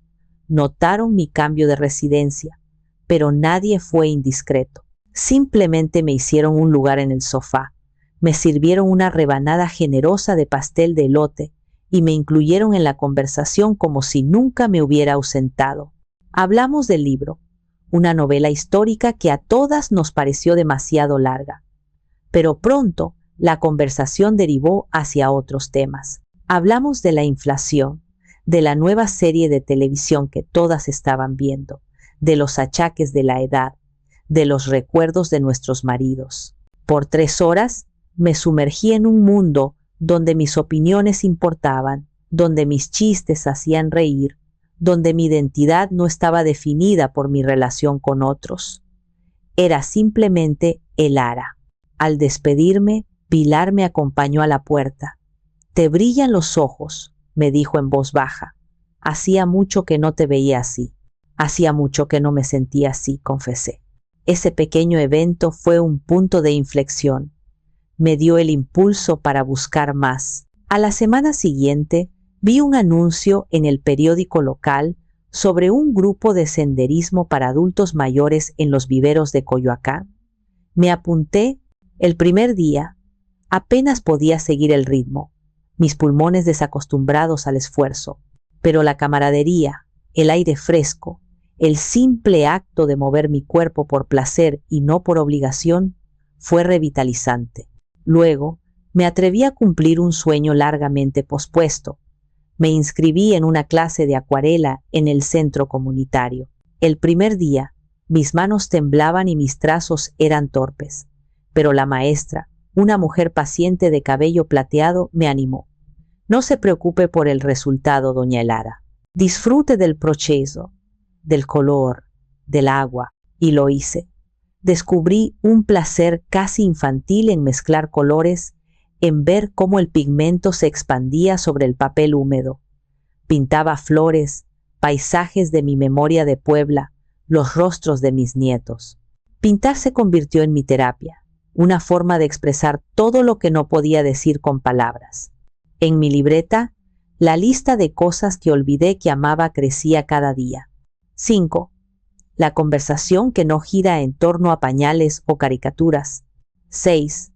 Notaron mi cambio de residencia, pero nadie fue indiscreto. Simplemente me hicieron un lugar en el sofá, me sirvieron una rebanada generosa de pastel de elote y me incluyeron en la conversación como si nunca me hubiera ausentado. Hablamos del libro, una novela histórica que a todas nos pareció demasiado larga. Pero pronto la conversación derivó hacia otros temas. Hablamos de la inflación, de la nueva serie de televisión que todas estaban viendo, de los achaques de la edad, de los recuerdos de nuestros maridos. Por 3 horas me sumergí en un mundo donde mis opiniones importaban, donde mis chistes hacían reír, donde mi identidad no estaba definida por mi relación con otros. Era simplemente Elara. Al despedirme, Pilar me acompañó a la puerta. «Te brillan los ojos», me dijo en voz baja. «Hacía mucho que no te veía así». «Hacía mucho que no me sentía así», confesé. Ese pequeño evento fue un punto de inflexión. Me dio el impulso para buscar más. A la semana siguiente, vi un anuncio en el periódico local sobre un grupo de senderismo para adultos mayores en los viveros de Coyoacán. Me apunté. El primer día, apenas podía seguir el ritmo, mis pulmones desacostumbrados al esfuerzo, pero la camaradería, el aire fresco, el simple acto de mover mi cuerpo por placer y no por obligación, fue revitalizante. Luego, me atreví a cumplir un sueño largamente pospuesto. Me inscribí en una clase de acuarela en el centro comunitario. El primer día, Mis manos temblaban y mis trazos eran torpes. Pero la maestra, una mujer paciente de cabello plateado, me animó. No se preocupe por el resultado, doña Elara. Disfrute del proceso, del color, del agua. Y lo hice. Descubrí un placer casi infantil en mezclar colores, en ver cómo el pigmento se expandía sobre el papel húmedo. Pintaba flores, paisajes de mi memoria de Puebla, los rostros de mis nietos. Pintar se convirtió en mi terapia, una forma de expresar todo lo que no podía decir con palabras. En mi libreta, la lista de cosas que olvidé que amaba crecía cada día. 5. La conversación que no gira en torno a pañales o caricaturas. 6.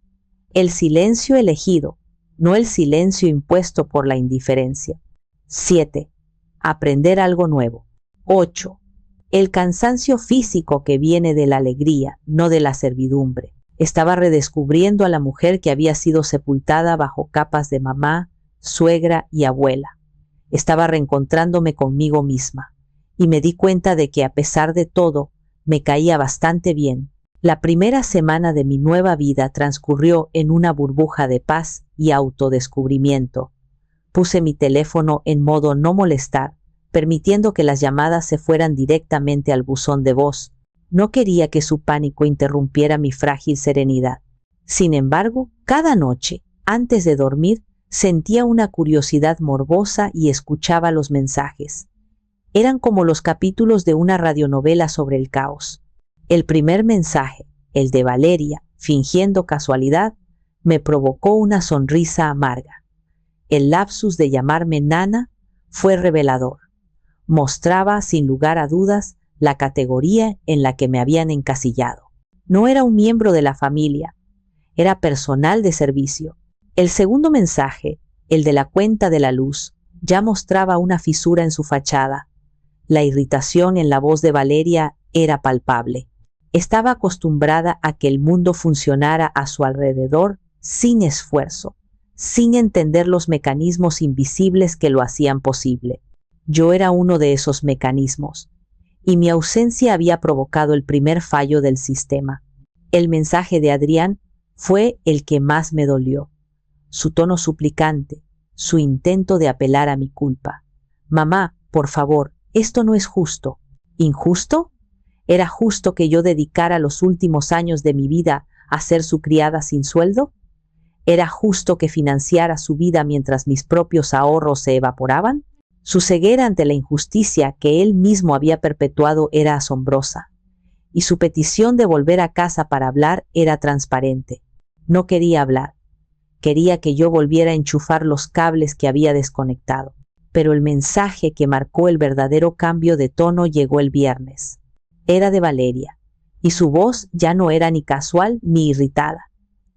El silencio elegido, no el silencio impuesto por la indiferencia. 7. Aprender algo nuevo. 8. El cansancio físico que viene de la alegría, no de la servidumbre. Estaba redescubriendo a la mujer que había sido sepultada bajo capas de mamá, suegra y abuela. Estaba reencontrándome conmigo misma, y me di cuenta de que a pesar de todo, me caía bastante bien. La primera semana de mi nueva vida transcurrió en una burbuja de paz y autodescubrimiento. Puse mi teléfono en modo no molestar, permitiendo que las llamadas se fueran directamente al buzón de voz. No quería que su pánico interrumpiera mi frágil serenidad. Sin embargo, cada noche, antes de dormir, sentía una curiosidad morbosa y escuchaba los mensajes. Eran como los capítulos de una radionovela sobre el caos. El primer mensaje, el de Valeria, fingiendo casualidad, me provocó una sonrisa amarga. El lapsus de llamarme Nana fue revelador. Mostraba, sin lugar a dudas, la categoría en la que me habían encasillado. No era un miembro de la familia, era personal de servicio. El segundo mensaje, el de la cuenta de la luz, ya mostraba una fisura en su fachada. La irritación en la voz de Valeria era palpable. Estaba acostumbrada a que el mundo funcionara a su alrededor sin esfuerzo, sin entender los mecanismos invisibles que lo hacían posible. Yo era uno de esos mecanismos, y mi ausencia había provocado el primer fallo del sistema. El mensaje de Adrián fue el que más me dolió. Su tono suplicante, su intento de apelar a mi culpa. Mamá, por favor, esto no es justo. ¿Injusto? ¿Era justo que yo dedicara los últimos años de mi vida a ser su criada sin sueldo? ¿Era justo que financiara su vida mientras mis propios ahorros se evaporaban? Su ceguera ante la injusticia que él mismo había perpetuado era asombrosa, y su petición de volver a casa para hablar era transparente. No quería hablar. Quería que yo volviera a enchufar los cables que había desconectado. Pero el mensaje que marcó el verdadero cambio de tono llegó el viernes. Era de Valeria, y su voz ya no era ni casual ni irritada.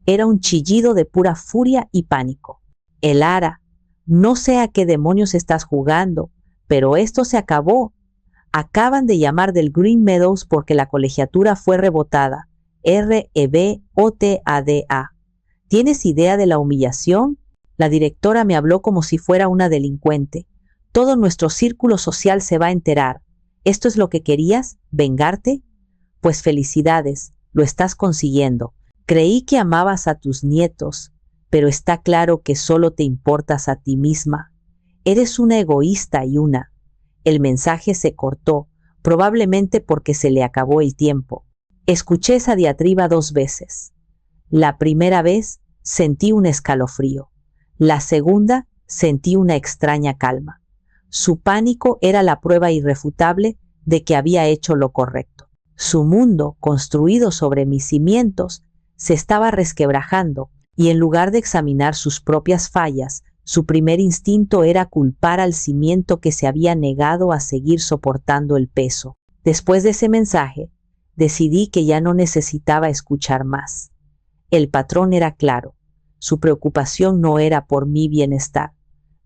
Era un chillido de pura furia y pánico. Elara, no sé a qué demonios estás jugando, pero esto se acabó. Acaban de llamar del Green Meadows porque la colegiatura fue rebotada. REBOTADA. ¿Tienes idea de la humillación? La directora me habló como si fuera una delincuente. Todo nuestro círculo social se va a enterar. ¿Esto es lo que querías? ¿Vengarte? Pues felicidades, lo estás consiguiendo. Creí que amabas a tus nietos, pero está claro que solo te importas a ti misma. Eres una egoísta y una. El mensaje se cortó, probablemente porque se le acabó el tiempo. Escuché esa diatriba 2 veces. La primera vez sentí un escalofrío. La segunda sentí una extraña calma. Su pánico era la prueba irrefutable de que había hecho lo correcto. Su mundo, construido sobre mis cimientos, se estaba resquebrajando, y en lugar de examinar sus propias fallas, su primer instinto era culpar al cimiento que se había negado a seguir soportando el peso. Después de ese mensaje, decidí que ya no necesitaba escuchar más. El patrón era claro. Su preocupación no era por mi bienestar.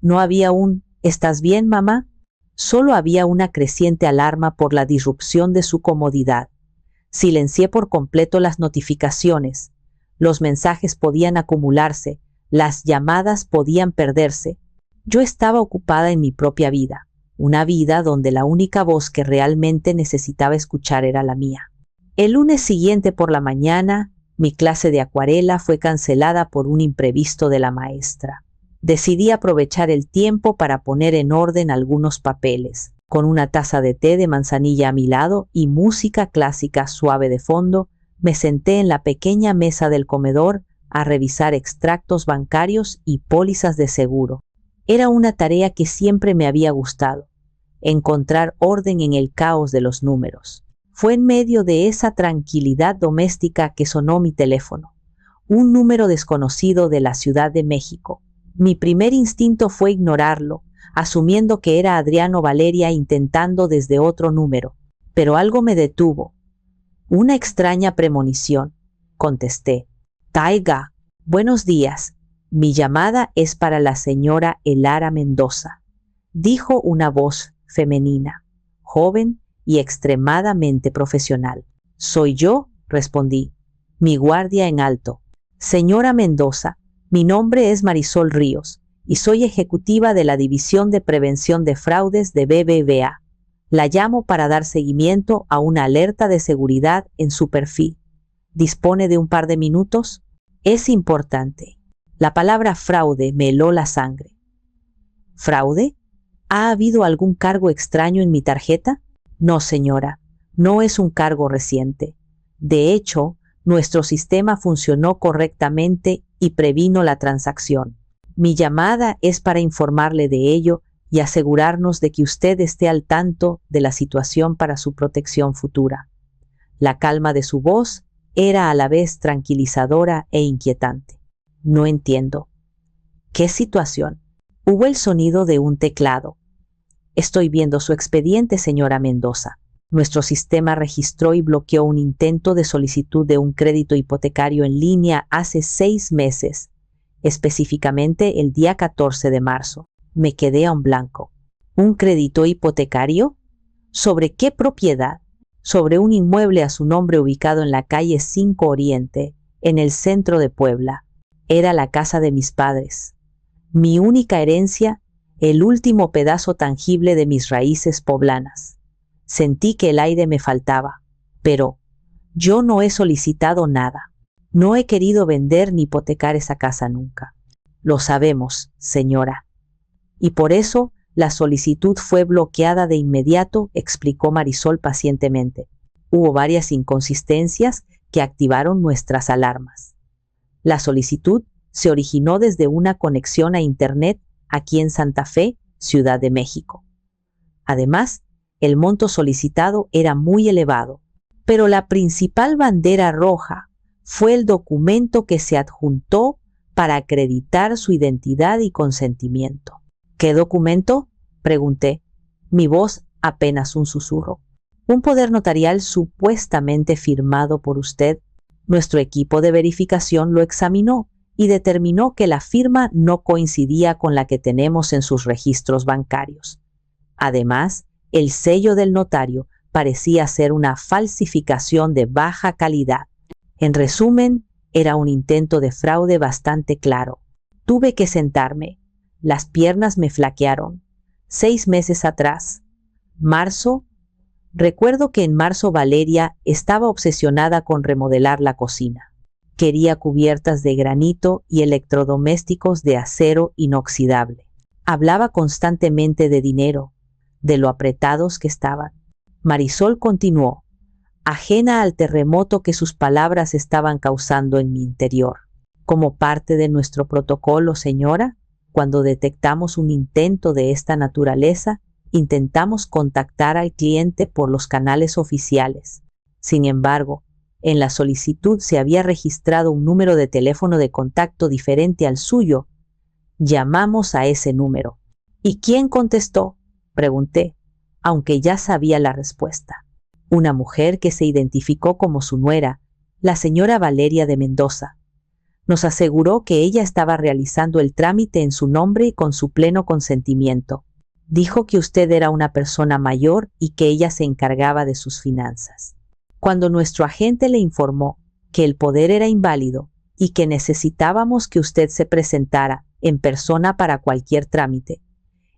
No había un ¿estás bien, mamá? Solo había una creciente alarma por la disrupción de su comodidad. Silencié por completo las notificaciones. Los mensajes podían acumularse, las llamadas podían perderse. Yo estaba ocupada en mi propia vida, una vida donde la única voz que realmente necesitaba escuchar era la mía. El lunes siguiente por la mañana, mi clase de acuarela fue cancelada por un imprevisto de la maestra. Decidí aprovechar el tiempo para poner en orden algunos papeles. Con una taza de té de manzanilla a mi lado y música clásica suave de fondo, me senté en la pequeña mesa del comedor a revisar extractos bancarios y pólizas de seguro. Era una tarea que siempre me había gustado, encontrar orden en el caos de los números. Fue en medio de esa tranquilidad doméstica que sonó mi teléfono, un número desconocido de la Ciudad de México. Mi primer instinto fue ignorarlo, asumiendo que era Adriano Valeria intentando desde otro número, pero algo me detuvo. Una extraña premonición. Contesté. Taiga, buenos días. Mi llamada es para la señora Elara Mendoza, dijo una voz femenina, joven y extremadamente profesional. Soy yo, respondí, mi guardia en alto. Señora Mendoza, mi nombre es Marisol Ríos y soy ejecutiva de la División de Prevención de Fraudes de BBVA. La llamo para dar seguimiento a una alerta de seguridad en su perfil. ¿Dispone de un par de minutos? Es importante. La palabra fraude me heló la sangre. ¿Fraude? ¿Ha habido algún cargo extraño en mi tarjeta? No, señora, no es un cargo reciente. De hecho, nuestro sistema funcionó correctamente y previno la transacción. Mi llamada es para informarle de ello y asegurarnos de que usted esté al tanto de la situación para su protección futura. La calma de su voz era a la vez tranquilizadora e inquietante. No entiendo. ¿Qué situación? Hubo el sonido de un teclado. Estoy viendo su expediente, señora Mendoza. Nuestro sistema registró y bloqueó un intento de solicitud de un crédito hipotecario en línea hace 6 meses, específicamente el día 14 de marzo. Me quedé a un blanco. ¿Un crédito hipotecario? ¿Sobre qué propiedad? Sobre un inmueble a su nombre ubicado en la calle 5 Oriente, en el centro de Puebla. Era la casa de mis padres. Mi única herencia, el último pedazo tangible de mis raíces poblanas. Sentí que el aire me faltaba, pero yo no he solicitado nada. No he querido vender ni hipotecar esa casa nunca. Lo sabemos, señora. Y por eso la solicitud fue bloqueada de inmediato, explicó Marisol pacientemente. Hubo varias inconsistencias que activaron nuestras alarmas. La solicitud se originó desde una conexión a Internet aquí en Santa Fe, Ciudad de México. Además, el monto solicitado era muy elevado, pero la principal bandera roja fue el documento que se adjuntó para acreditar su identidad y consentimiento. ¿Qué documento?, pregunté, mi voz apenas un susurro. Un poder notarial supuestamente firmado por usted. Nuestro equipo de verificación lo examinó y determinó que la firma no coincidía con la que tenemos en sus registros bancarios. Además, el sello del notario parecía ser una falsificación de baja calidad. En resumen, era un intento de fraude bastante claro. Tuve que sentarme. Las piernas me flaquearon. 6 meses atrás, marzo, recuerdo que en marzo Valeria estaba obsesionada con remodelar la cocina. Quería cubiertas de granito y electrodomésticos de acero inoxidable. Hablaba constantemente de dinero, de lo apretados que estaban. Marisol continuó, ajena al terremoto que sus palabras estaban causando en mi interior. Como parte de nuestro protocolo, señora, cuando detectamos un intento de esta naturaleza, intentamos contactar al cliente por los canales oficiales. Sin embargo, en la solicitud se había registrado un número de teléfono de contacto diferente al suyo. Llamamos a ese número. ¿Y quién contestó?, pregunté, aunque ya sabía la respuesta. Una mujer que se identificó como su nuera, la señora Valeria de Mendoza. Nos aseguró que ella estaba realizando el trámite en su nombre y con su pleno consentimiento. Dijo que usted era una persona mayor y que ella se encargaba de sus finanzas. Cuando nuestro agente le informó que el poder era inválido y que necesitábamos que usted se presentara en persona para cualquier trámite,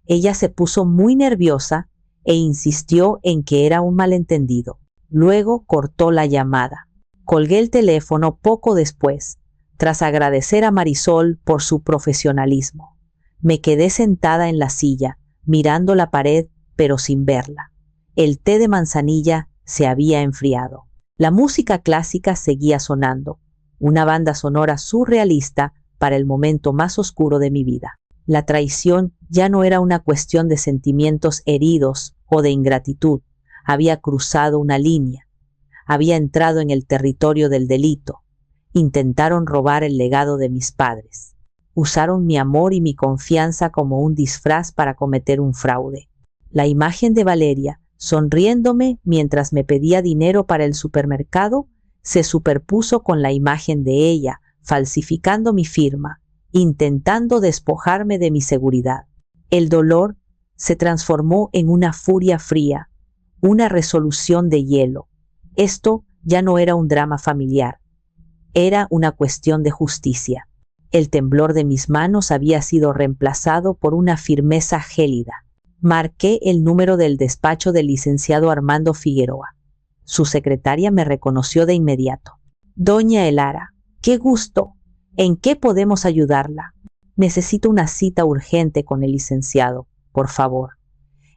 Ella se puso muy nerviosa e insistió en que era un malentendido. Luego cortó la llamada. Colgué el teléfono poco después, tras agradecer a Marisol por su profesionalismo. Me quedé sentada en la silla, mirando la pared, pero sin verla. El té de manzanilla se había enfriado. La música clásica seguía sonando, una banda sonora surrealista para el momento más oscuro de mi vida. La traición ya no era una cuestión de sentimientos heridos o de ingratitud. Había cruzado una línea. Había entrado en el territorio del delito. Intentaron robar el legado de mis padres. Usaron mi amor y mi confianza como un disfraz para cometer un fraude. La imagen de Valeria, sonriéndome mientras me pedía dinero para el supermercado, se superpuso con la imagen de ella, falsificando mi firma, intentando despojarme de mi seguridad. El dolor se transformó en una furia fría, una resolución de hielo. Esto ya no era un drama familiar, era una cuestión de justicia. El temblor de mis manos había sido reemplazado por una firmeza gélida. Marqué el número del despacho del licenciado Armando Figueroa. Su secretaria me reconoció de inmediato. Doña Elara, qué gusto. ¿En qué podemos ayudarla? Necesito una cita urgente con el licenciado, por favor.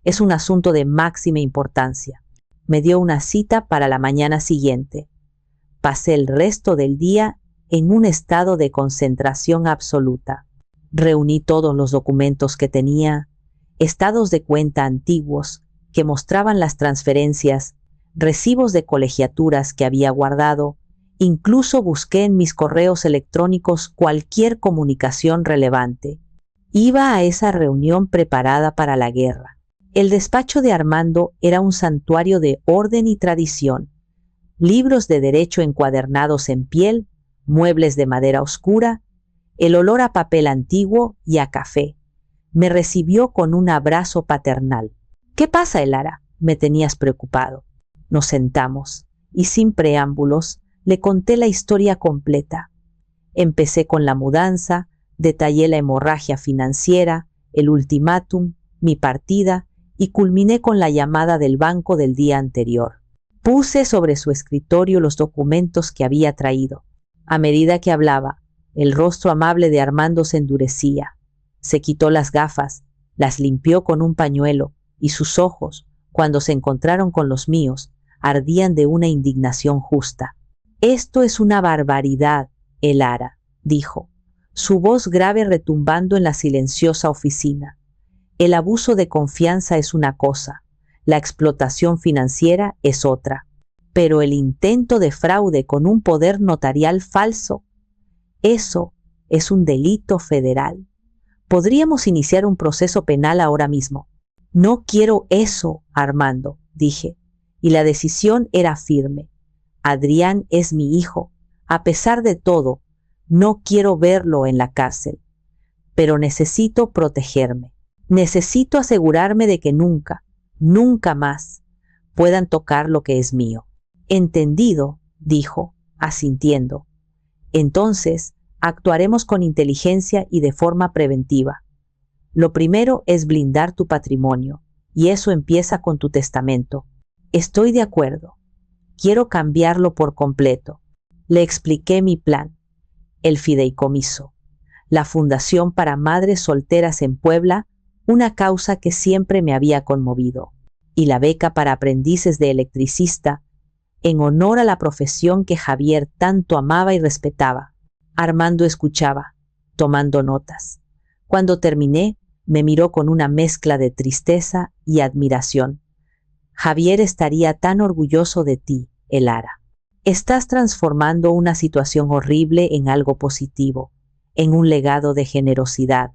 Es un asunto de máxima importancia. Me dio una cita para la mañana siguiente. Pasé el resto del día en un estado de concentración absoluta. Reuní todos los documentos que tenía, estados de cuenta antiguos que mostraban las transferencias, recibos de colegiaturas que había guardado. Incluso busqué en mis correos electrónicos cualquier comunicación relevante. Iba a esa reunión preparada para la guerra. El despacho de Armando era un santuario de orden y tradición. Libros de derecho encuadernados en piel, muebles de madera oscura, el olor a papel antiguo y a café. Me recibió con un abrazo paternal. ¿Qué pasa, Elara? Me tenías preocupado. Nos sentamos y sin preámbulos le conté la historia completa. Empecé con la mudanza, detallé la hemorragia financiera, el ultimátum, mi partida y culminé con la llamada del banco del día anterior. Puse sobre su escritorio los documentos que había traído. A medida que hablaba, el rostro amable de Armando se endurecía. Se quitó las gafas, las limpió con un pañuelo y sus ojos, cuando se encontraron con los míos, ardían de una indignación justa. Esto es una barbaridad, Elara, dijo, su voz grave retumbando en la silenciosa oficina. El abuso de confianza es una cosa, la explotación financiera es otra, pero el intento de fraude con un poder notarial falso, eso es un delito federal. Podríamos iniciar un proceso penal ahora mismo. No quiero eso, Armando, dije, y la decisión era firme. Adrián es mi hijo. A pesar de todo, no quiero verlo en la cárcel. Pero necesito protegerme. Necesito asegurarme de que nunca, nunca más puedan tocar lo que es mío. Entendido, dijo, asintiendo. Entonces, actuaremos con inteligencia y de forma preventiva. Lo primero es blindar tu patrimonio, y eso empieza con tu testamento. Estoy de acuerdo. Quiero cambiarlo por completo. Le expliqué mi plan. El fideicomiso. La Fundación para Madres Solteras en Puebla, una causa que siempre me había conmovido. Y la beca para aprendices de electricista, en honor a la profesión que Javier tanto amaba y respetaba. Armando escuchaba, tomando notas. Cuando terminé, me miró con una mezcla de tristeza y admiración. Javier estaría tan orgulloso de ti, Elara. Estás transformando una situación horrible en algo positivo, en un legado de generosidad.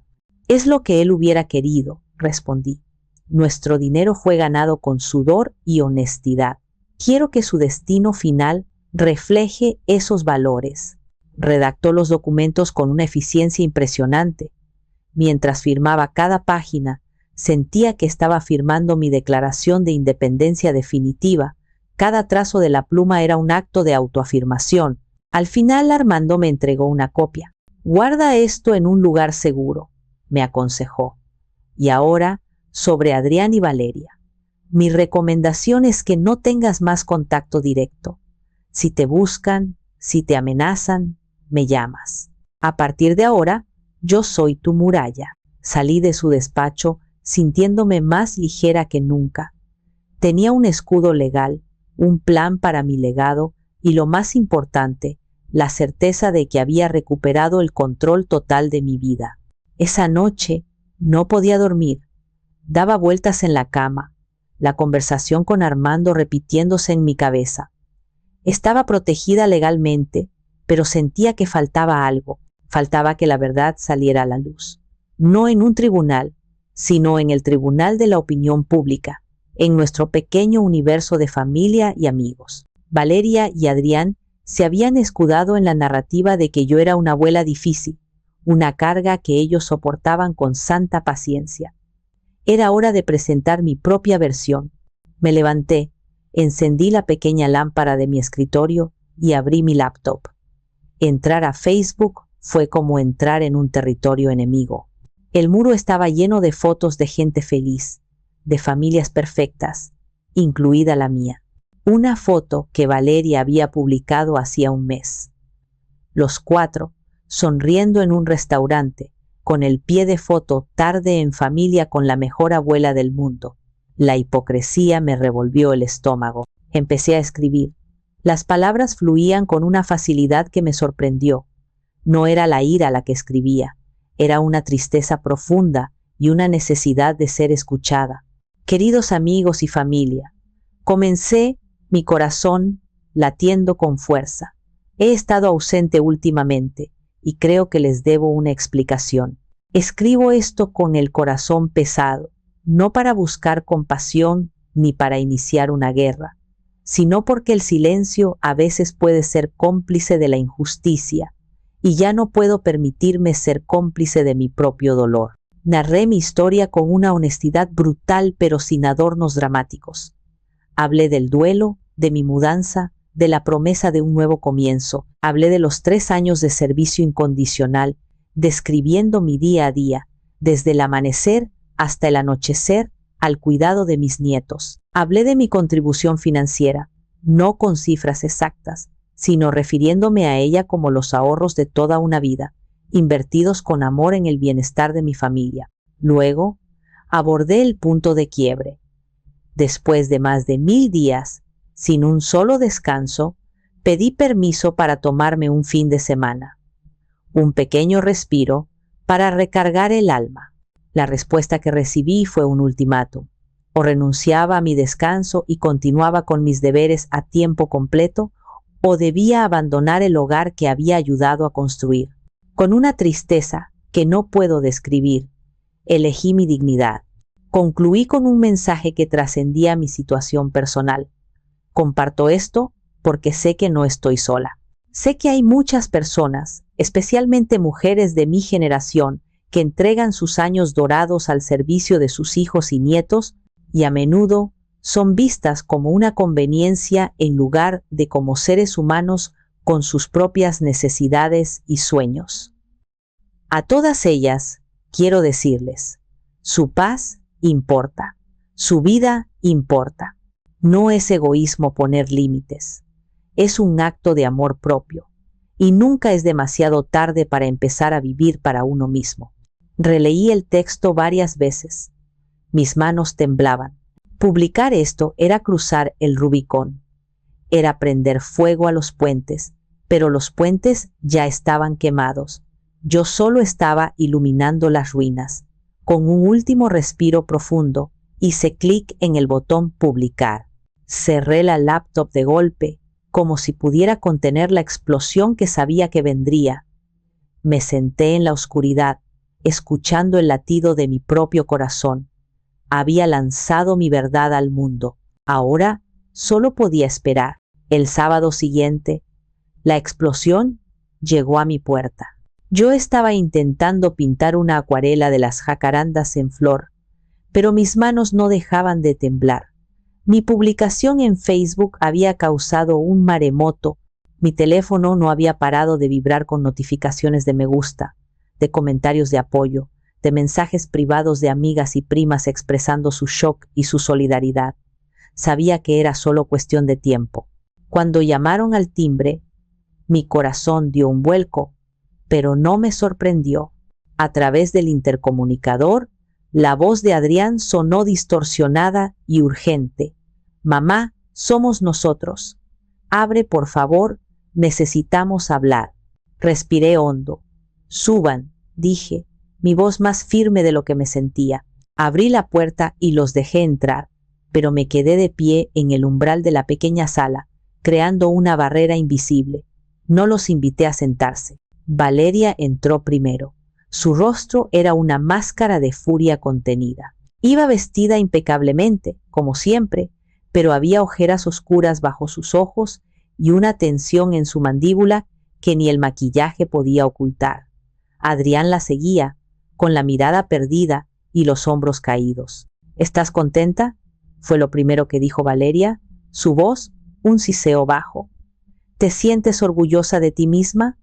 Es lo que él hubiera querido, respondí. Nuestro dinero fue ganado con sudor y honestidad. Quiero que su destino final refleje esos valores. Redactó los documentos con una eficiencia impresionante. Mientras firmaba cada página, sentía que estaba firmando mi declaración de independencia definitiva. Cada trazo de la pluma era un acto de autoafirmación. Al final Armando me entregó una copia. Guarda esto en un lugar seguro, me aconsejó. Y ahora sobre Adrián y Valeria. Mi recomendación es que no tengas más contacto directo. Si te buscan, si te amenazan, me llamas. A partir de ahora, yo soy tu muralla. Salí de su despacho sintiéndome más ligera que nunca. Tenía un escudo legal, un plan para mi legado y, lo más importante, la certeza de que había recuperado el control total de mi vida. Esa noche no podía dormir. Daba vueltas en la cama, la conversación con Armando repitiéndose en mi cabeza. Estaba protegida legalmente, pero sentía que faltaba algo. Faltaba que la verdad saliera a la luz. No en un tribunal, sino en el tribunal de la opinión pública, en nuestro pequeño universo de familia y amigos. Valeria y Adrián se habían escudado en la narrativa de que yo era una abuela difícil, una carga que ellos soportaban con santa paciencia. Era hora de presentar mi propia versión. Me levanté, encendí la pequeña lámpara de mi escritorio y abrí mi laptop. Entrar a Facebook fue como entrar en un territorio enemigo. El muro estaba lleno de fotos de gente feliz, de familias perfectas, incluida la mía. Una foto que Valeria había publicado hacía un mes. Los 4, sonriendo en un restaurante, con el pie de foto tarde en familia con la mejor abuela del mundo. La hipocresía me revolvió el estómago. Empecé a escribir. Las palabras fluían con una facilidad que me sorprendió. No era la ira la que escribía, era una tristeza profunda y una necesidad de ser escuchada. Queridos amigos y familia, comencé, mi corazón latiendo con fuerza. He estado ausente últimamente y creo que les debo una explicación. Escribo esto con el corazón pesado, no para buscar compasión ni para iniciar una guerra, sino porque el silencio a veces puede ser cómplice de la injusticia, y ya no puedo permitirme ser cómplice de mi propio dolor. Narré mi historia con una honestidad brutal pero sin adornos dramáticos. Hablé del duelo, de mi mudanza, de la promesa de un nuevo comienzo. Hablé de los 3 años de servicio incondicional, describiendo mi día a día, desde el amanecer hasta el anochecer, al cuidado de mis nietos. Hablé de mi contribución financiera, no con cifras exactas, sino refiriéndome a ella como los ahorros de toda una vida, invertidos con amor en el bienestar de mi familia. Luego, abordé el punto de quiebre. Después de más de 1000 días, sin un solo descanso, pedí permiso para tomarme un fin de semana. Un pequeño respiro para recargar el alma. La respuesta que recibí fue un ultimátum. O renunciaba a mi descanso y continuaba con mis deberes a tiempo completo, o debía abandonar el hogar que había ayudado a construir. Con una tristeza que no puedo describir, elegí mi dignidad. Concluí con un mensaje que trascendía mi situación personal. Comparto esto porque sé que no estoy sola. Sé que hay muchas personas, especialmente mujeres de mi generación, que entregan sus años dorados al servicio de sus hijos y nietos y a menudo son vistas como una conveniencia en lugar de como seres humanos con sus propias necesidades y sueños. A todas ellas quiero decirles, su paz importa, su vida importa. No es egoísmo poner límites, es un acto de amor propio, y nunca es demasiado tarde para empezar a vivir para uno mismo. Releí el texto varias veces. Mis manos temblaban. Publicar esto era cruzar el Rubicón. Era prender fuego a los puentes, pero los puentes ya estaban quemados. Yo solo estaba iluminando las ruinas. Con un último respiro profundo, hice clic en el botón publicar. Cerré la laptop de golpe, como si pudiera contener la explosión que sabía que vendría. Me senté en la oscuridad, escuchando el latido de mi propio corazón. Había lanzado mi verdad al mundo. Ahora solo podía esperar. El sábado siguiente, la explosión llegó a mi puerta. Yo estaba intentando pintar una acuarela de las jacarandas en flor, pero mis manos no dejaban de temblar. Mi publicación en Facebook había causado un maremoto. Mi teléfono no había parado de vibrar con notificaciones de me gusta, de comentarios de apoyo, de mensajes privados de amigas y primas expresando su shock y su solidaridad. Sabía que era solo cuestión de tiempo. Cuando llamaron al timbre, mi corazón dio un vuelco, pero no me sorprendió. A través del intercomunicador, la voz de Adrián sonó distorsionada y urgente. «Mamá, somos nosotros. Abre, por favor, necesitamos hablar». Respiré hondo. «Suban», dije, mi voz más firme de lo que me sentía. Abrí la puerta y los dejé entrar, pero me quedé de pie en el umbral de la pequeña sala, creando una barrera invisible. No los invité a sentarse. Valeria entró primero. Su rostro era una máscara de furia contenida. Iba vestida impecablemente, como siempre, pero había ojeras oscuras bajo sus ojos y una tensión en su mandíbula que ni el maquillaje podía ocultar. Adrián la seguía, con la mirada perdida y los hombros caídos. «¿Estás contenta?», fue lo primero que dijo Valeria, su voz un siseo bajo. «¿Te sientes orgullosa de ti misma?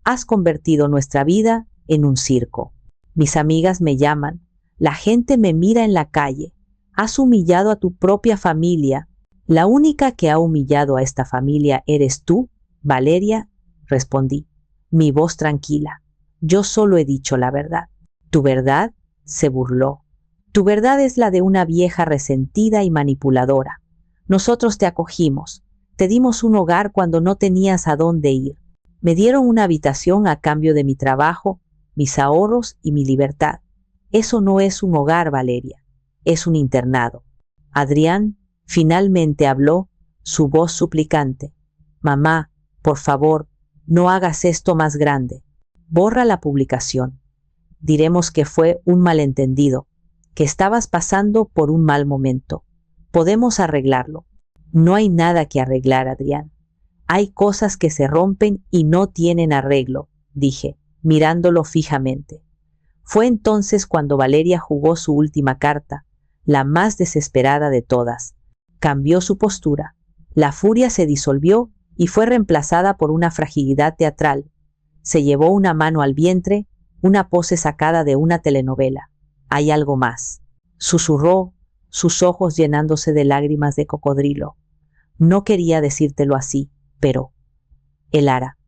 Has convertido nuestra vida en un circo. Mis amigas me llaman, la gente me mira en la calle. Has humillado a tu propia familia. La única que ha humillado a esta familia eres tú, Valeria», respondí, mi voz tranquila. «Yo solo he dicho la verdad». «¿Tu verdad?», se burló. «Tu verdad es la de una vieja resentida y manipuladora. Nosotros te acogimos, te dimos un hogar cuando no tenías a dónde ir. Me dieron una habitación a cambio de mi trabajo, mis ahorros y mi libertad. Eso no es un hogar, Valeria, es un internado». Adrián finalmente habló, su voz suplicante. «Mamá, por favor, no hagas esto más grande. Borra la publicación. Diremos que fue un malentendido, que estabas pasando por un mal momento. Podemos arreglarlo». «No hay nada que arreglar, Adrián. Hay cosas que se rompen y no tienen arreglo», dije, mirándolo fijamente. Fue entonces cuando Valeria jugó su última carta, la más desesperada de todas. Cambió su postura. La furia se disolvió y fue reemplazada por una fragilidad teatral. Se llevó una mano al vientre, una pose sacada de una telenovela. «Hay algo más», susurró, sus ojos llenándose de lágrimas de cocodrilo. «No quería decírtelo así, pero... Elara,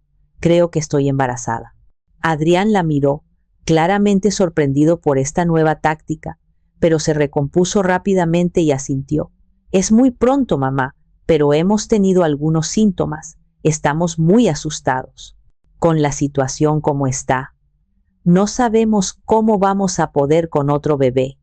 creo que estoy embarazada». Adrián la miró, claramente sorprendido por esta nueva táctica, pero se recompuso rápidamente y asintió. «Es muy pronto, mamá, pero hemos tenido algunos síntomas. Estamos muy asustados. Con la situación como está, no sabemos cómo vamos a poder con otro bebé.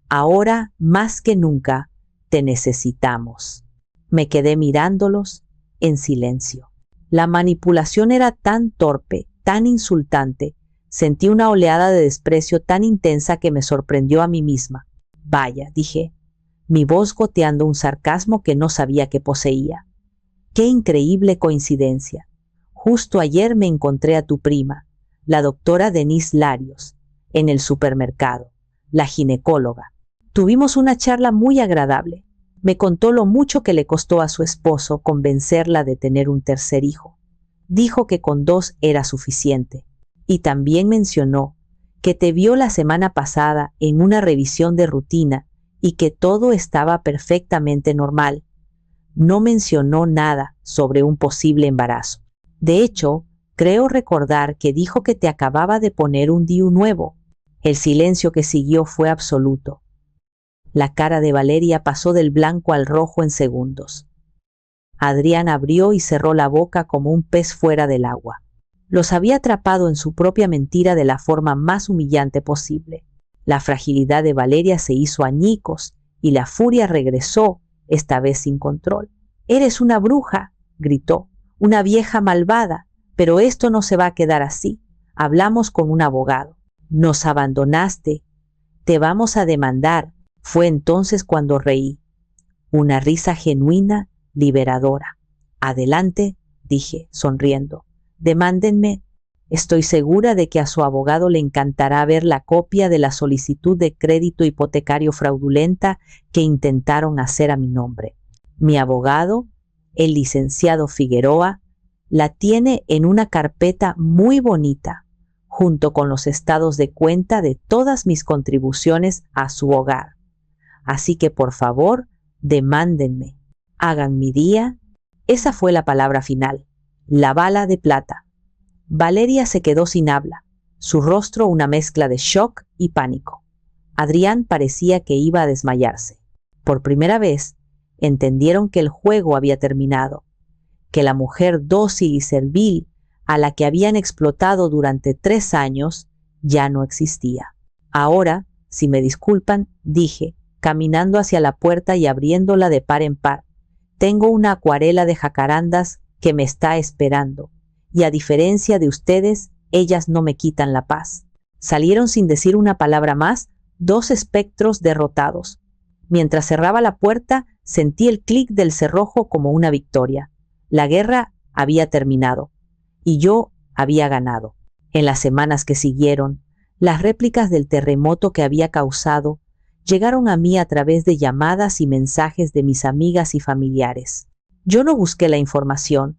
Ahora, más que nunca, te necesitamos». Me quedé mirándolos en silencio. La manipulación era tan torpe, tan insultante. Sentí una oleada de desprecio tan intensa que me sorprendió a mí misma. «Vaya», dije, mi voz goteando un sarcasmo que no sabía que poseía. «Qué increíble coincidencia. Justo ayer me encontré a tu prima, la doctora Denise Larios, en el supermercado, la ginecóloga. Tuvimos una charla muy agradable. Me contó lo mucho que le costó a su esposo convencerla de tener un tercer hijo. Dijo que con 2 era suficiente. Y también mencionó que te vio la semana pasada en una revisión de rutina y que todo estaba perfectamente normal. No mencionó nada sobre un posible embarazo. De hecho, creo recordar que dijo que te acababa de poner un DIU nuevo». El silencio que siguió fue absoluto. La cara de Valeria pasó del blanco al rojo en segundos. Adrián abrió y cerró la boca como un pez fuera del agua. Los había atrapado en su propia mentira de la forma más humillante posible. La fragilidad de Valeria se hizo añicos y la furia regresó, esta vez sin control. «Eres una bruja», gritó, «una vieja malvada, pero esto no se va a quedar así. Hablamos con un abogado. Nos abandonaste. Te vamos a demandar». Fue entonces cuando reí. Una risa genuina, liberadora. «Adelante», dije, sonriendo. «Demándenme. Estoy segura de que a su abogado le encantará ver la copia de la solicitud de crédito hipotecario fraudulenta que intentaron hacer a mi nombre. Mi abogado, el licenciado Figueroa, la tiene en una carpeta muy bonita, junto con los estados de cuenta de todas mis contribuciones a su hogar. Así que por favor, demándenme, hagan mi día. Esa fue la palabra final, la bala de plata. Valeria se quedó sin habla, su rostro una mezcla de shock y pánico. Adrián parecía que iba a desmayarse. Por primera vez, entendieron que el juego había terminado, que la mujer dócil y servil a la que habían explotado durante 3 años ya no existía. Ahora, si me disculpan, dije, caminando hacia la puerta y abriéndola de par en par, tengo una acuarela de jacarandas que me está esperando, y a diferencia de ustedes, ellas no me quitan la paz. Salieron sin decir una palabra más, 2 espectros derrotados. Mientras cerraba la puerta, sentí el clic del cerrojo como una victoria. La guerra había terminado, y yo había ganado. En las semanas que siguieron, las réplicas del terremoto que había causado llegaron a mí a través de llamadas y mensajes de mis amigas y familiares. Yo no busqué la información,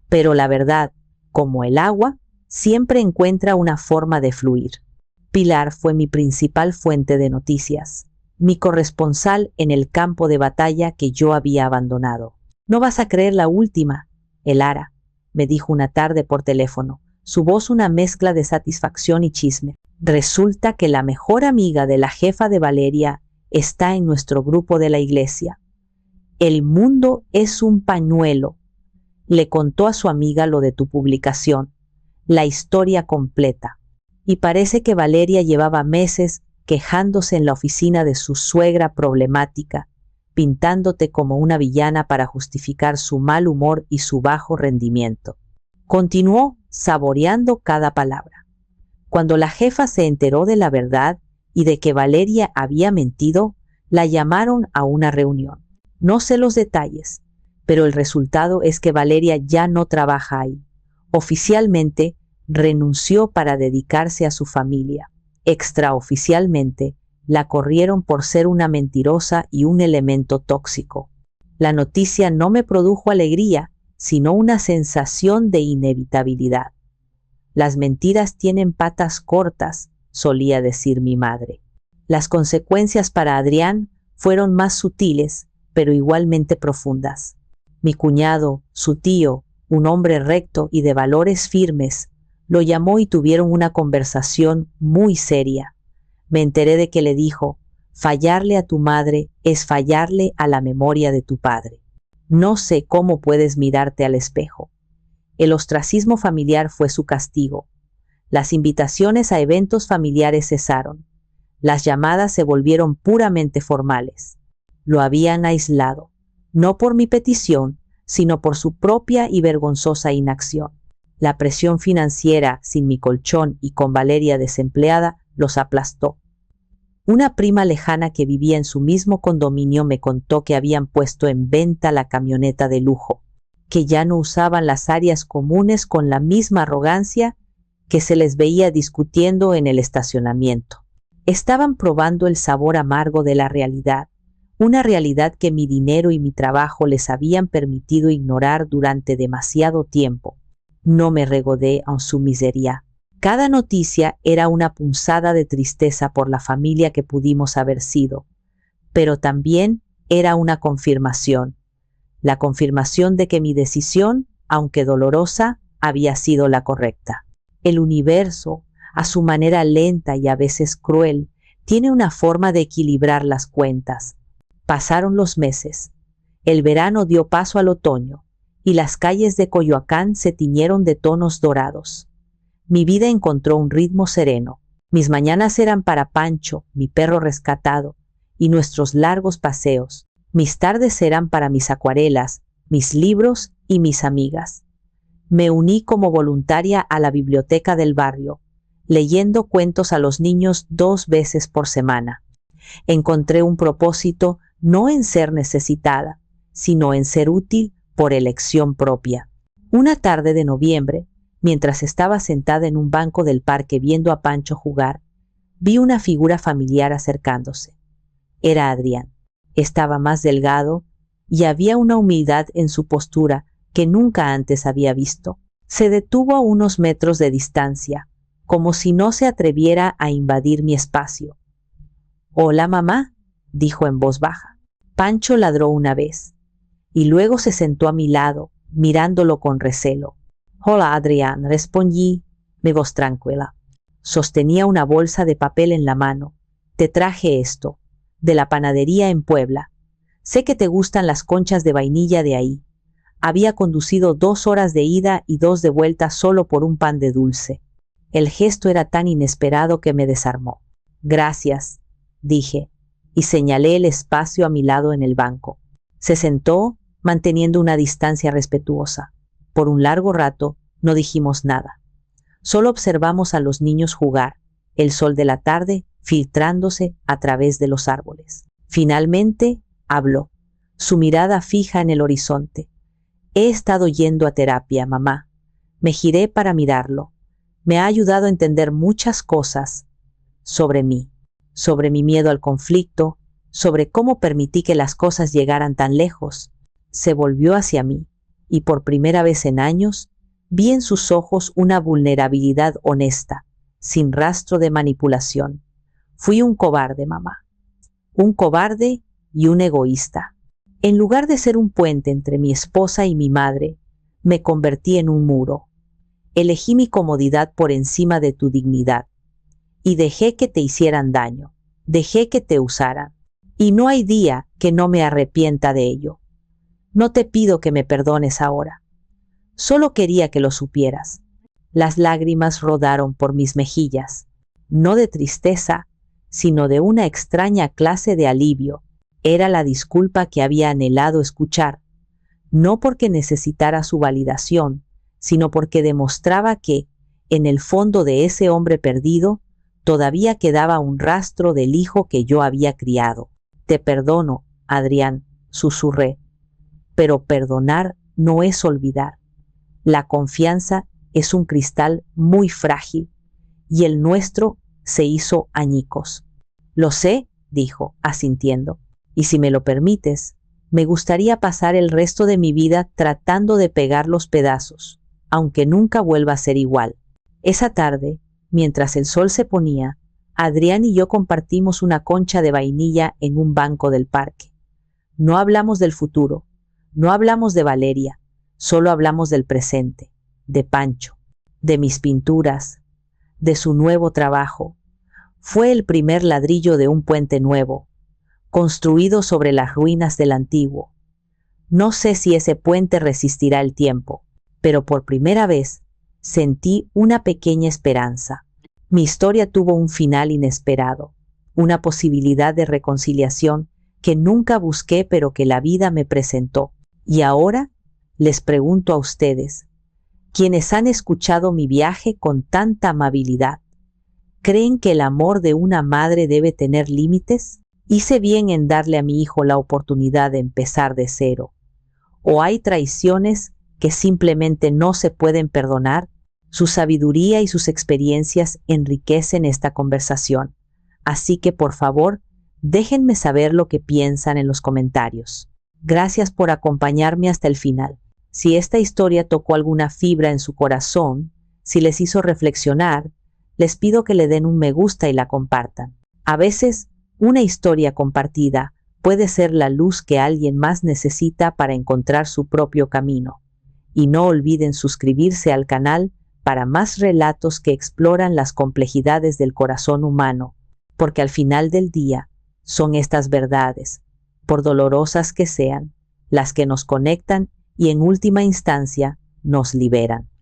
pero la verdad, como el agua, siempre encuentra una forma de fluir. Pilar fue mi principal fuente de noticias, mi corresponsal en el campo de batalla que yo había abandonado. No vas a creer la última, Elara, me dijo una tarde por teléfono, su voz una mezcla de satisfacción y chisme. Resulta que la mejor amiga de la jefa de Valeria está en nuestro grupo de la iglesia. El mundo es un pañuelo. Le contó a su amiga lo de tu publicación, la historia completa. Y parece que Valeria llevaba meses quejándose en la oficina de su suegra problemática, pintándote como una villana para justificar su mal humor y su bajo rendimiento. Continuó saboreando cada palabra. Cuando la jefa se enteró de la verdad y de que Valeria había mentido, la llamaron a una reunión. No sé los detalles, pero el resultado es que Valeria ya no trabaja ahí. Oficialmente, renunció para dedicarse a su familia. Extraoficialmente, la corrieron por ser una mentirosa y un elemento tóxico. La noticia no me produjo alegría, sino una sensación de inevitabilidad. Las mentiras tienen patas cortas, solía decir mi madre. Las consecuencias para Adrián fueron más sutiles, pero igualmente profundas. Mi cuñado, su tío, un hombre recto y de valores firmes, lo llamó y tuvieron una conversación muy seria. Me enteré de que le dijo, fallarle a tu madre es fallarle a la memoria de tu padre. No sé cómo puedes mirarte al espejo. El ostracismo familiar fue su castigo. Las invitaciones a eventos familiares cesaron. Las llamadas se volvieron puramente formales. Lo habían aislado, no por mi petición, sino por su propia y vergonzosa inacción. La presión financiera, sin mi colchón y con Valeria desempleada, los aplastó. Una prima lejana que vivía en su mismo condominio me contó que habían puesto en venta la camioneta de lujo, que ya no usaban las áreas comunes con la misma arrogancia que se les veía discutiendo en el estacionamiento. Estaban probando el sabor amargo de la realidad, una realidad que mi dinero y mi trabajo les habían permitido ignorar durante demasiado tiempo. No me regodé en su miseria. Cada noticia era una punzada de tristeza por la familia que pudimos haber sido, pero también era una confirmación. La confirmación de que mi decisión, aunque dolorosa, había sido la correcta. El universo, a su manera lenta y a veces cruel, tiene una forma de equilibrar las cuentas. Pasaron los meses. El verano dio paso al otoño, y las calles de Coyoacán se tiñeron de tonos dorados. Mi vida encontró un ritmo sereno. Mis mañanas eran para Pancho, mi perro rescatado, y nuestros largos paseos. Mis tardes eran para mis acuarelas, mis libros y mis amigas. Me uní como voluntaria a la biblioteca del barrio, leyendo cuentos a los niños 2 veces por semana. Encontré un propósito no en ser necesitada, sino en ser útil por elección propia. Una tarde de noviembre, mientras estaba sentada en un banco del parque viendo a Pancho jugar, vi una figura familiar acercándose. Era Adrián. Estaba más delgado y había una humildad en su postura que nunca antes había visto. Se detuvo a unos metros de distancia, como si no se atreviera a invadir mi espacio. «Hola, mamá», dijo en voz baja. Pancho ladró una vez, y luego se sentó a mi lado, mirándolo con recelo. «Hola, Adrián», respondí, mi voz tranquila. Sostenía una bolsa de papel en la mano. «Te traje esto, de la panadería en Puebla. Sé que te gustan las conchas de vainilla de ahí». Había conducido 2 horas de ida y 2 de vuelta solo por un pan de dulce. El gesto era tan inesperado que me desarmó. «Gracias», dije, y señalé el espacio a mi lado en el banco. Se sentó, manteniendo una distancia respetuosa. Por un largo rato no dijimos nada. Solo observamos a los niños jugar, el sol de la tarde filtrándose a través de los árboles. Finalmente habló, su mirada fija en el horizonte. «He estado yendo a terapia, mamá. Me giré para mirarlo. Me ha ayudado a entender muchas cosas sobre mí, sobre mi miedo al conflicto, sobre cómo permití que las cosas llegaran tan lejos». Se volvió hacia mí, y por primera vez en años, vi en sus ojos una vulnerabilidad honesta, sin rastro de manipulación. «Fui un cobarde, mamá. Un cobarde y un egoísta. En lugar de ser un puente entre mi esposa y mi madre, me convertí en un muro. Elegí mi comodidad por encima de tu dignidad. Y dejé que te hicieran daño. Dejé que te usaran. Y no hay día que no me arrepienta de ello. No te pido que me perdones ahora. Solo quería que lo supieras». Las lágrimas rodaron por mis mejillas, no de tristeza, sino de una extraña clase de alivio. Era la disculpa que había anhelado escuchar, no porque necesitara su validación, sino porque demostraba que, en el fondo de ese hombre perdido, todavía quedaba un rastro del hijo que yo había criado. «Te perdono, Adrián», susurré, «pero perdonar no es olvidar. La confianza es un cristal muy frágil, y el nuestro se hizo añicos». «Lo sé», dijo, asintiendo, «y si me lo permites, me gustaría pasar el resto de mi vida tratando de pegar los pedazos, aunque nunca vuelva a ser igual». Esa tarde, mientras el sol se ponía, Adrián y yo compartimos una concha de vainilla en un banco del parque. No hablamos del futuro, no hablamos de Valeria, solo hablamos del presente, de Pancho, de mis pinturas, de su nuevo trabajo. Fue el primer ladrillo de un puente nuevo, construido sobre las ruinas del antiguo. No sé si ese puente resistirá el tiempo, pero por primera vez sentí una pequeña esperanza. Mi historia tuvo un final inesperado, una posibilidad de reconciliación que nunca busqué pero que la vida me presentó. Y ahora les pregunto a ustedes, quienes han escuchado mi viaje con tanta amabilidad, ¿creen que el amor de una madre debe tener límites? ¿Hice bien en darle a mi hijo la oportunidad de empezar de cero? ¿O hay traiciones que simplemente no se pueden perdonar? Su sabiduría y sus experiencias enriquecen esta conversación, así que por favor, déjenme saber lo que piensan en los comentarios. Gracias por acompañarme hasta el final. Si esta historia tocó alguna fibra en su corazón, si les hizo reflexionar, les pido que le den un me gusta y la compartan. A veces, una historia compartida puede ser la luz que alguien más necesita para encontrar su propio camino. Y no olviden suscribirse al canal para más relatos que exploran las complejidades del corazón humano, porque al final del día son estas verdades, por dolorosas que sean, las que nos conectan y en última instancia nos liberan.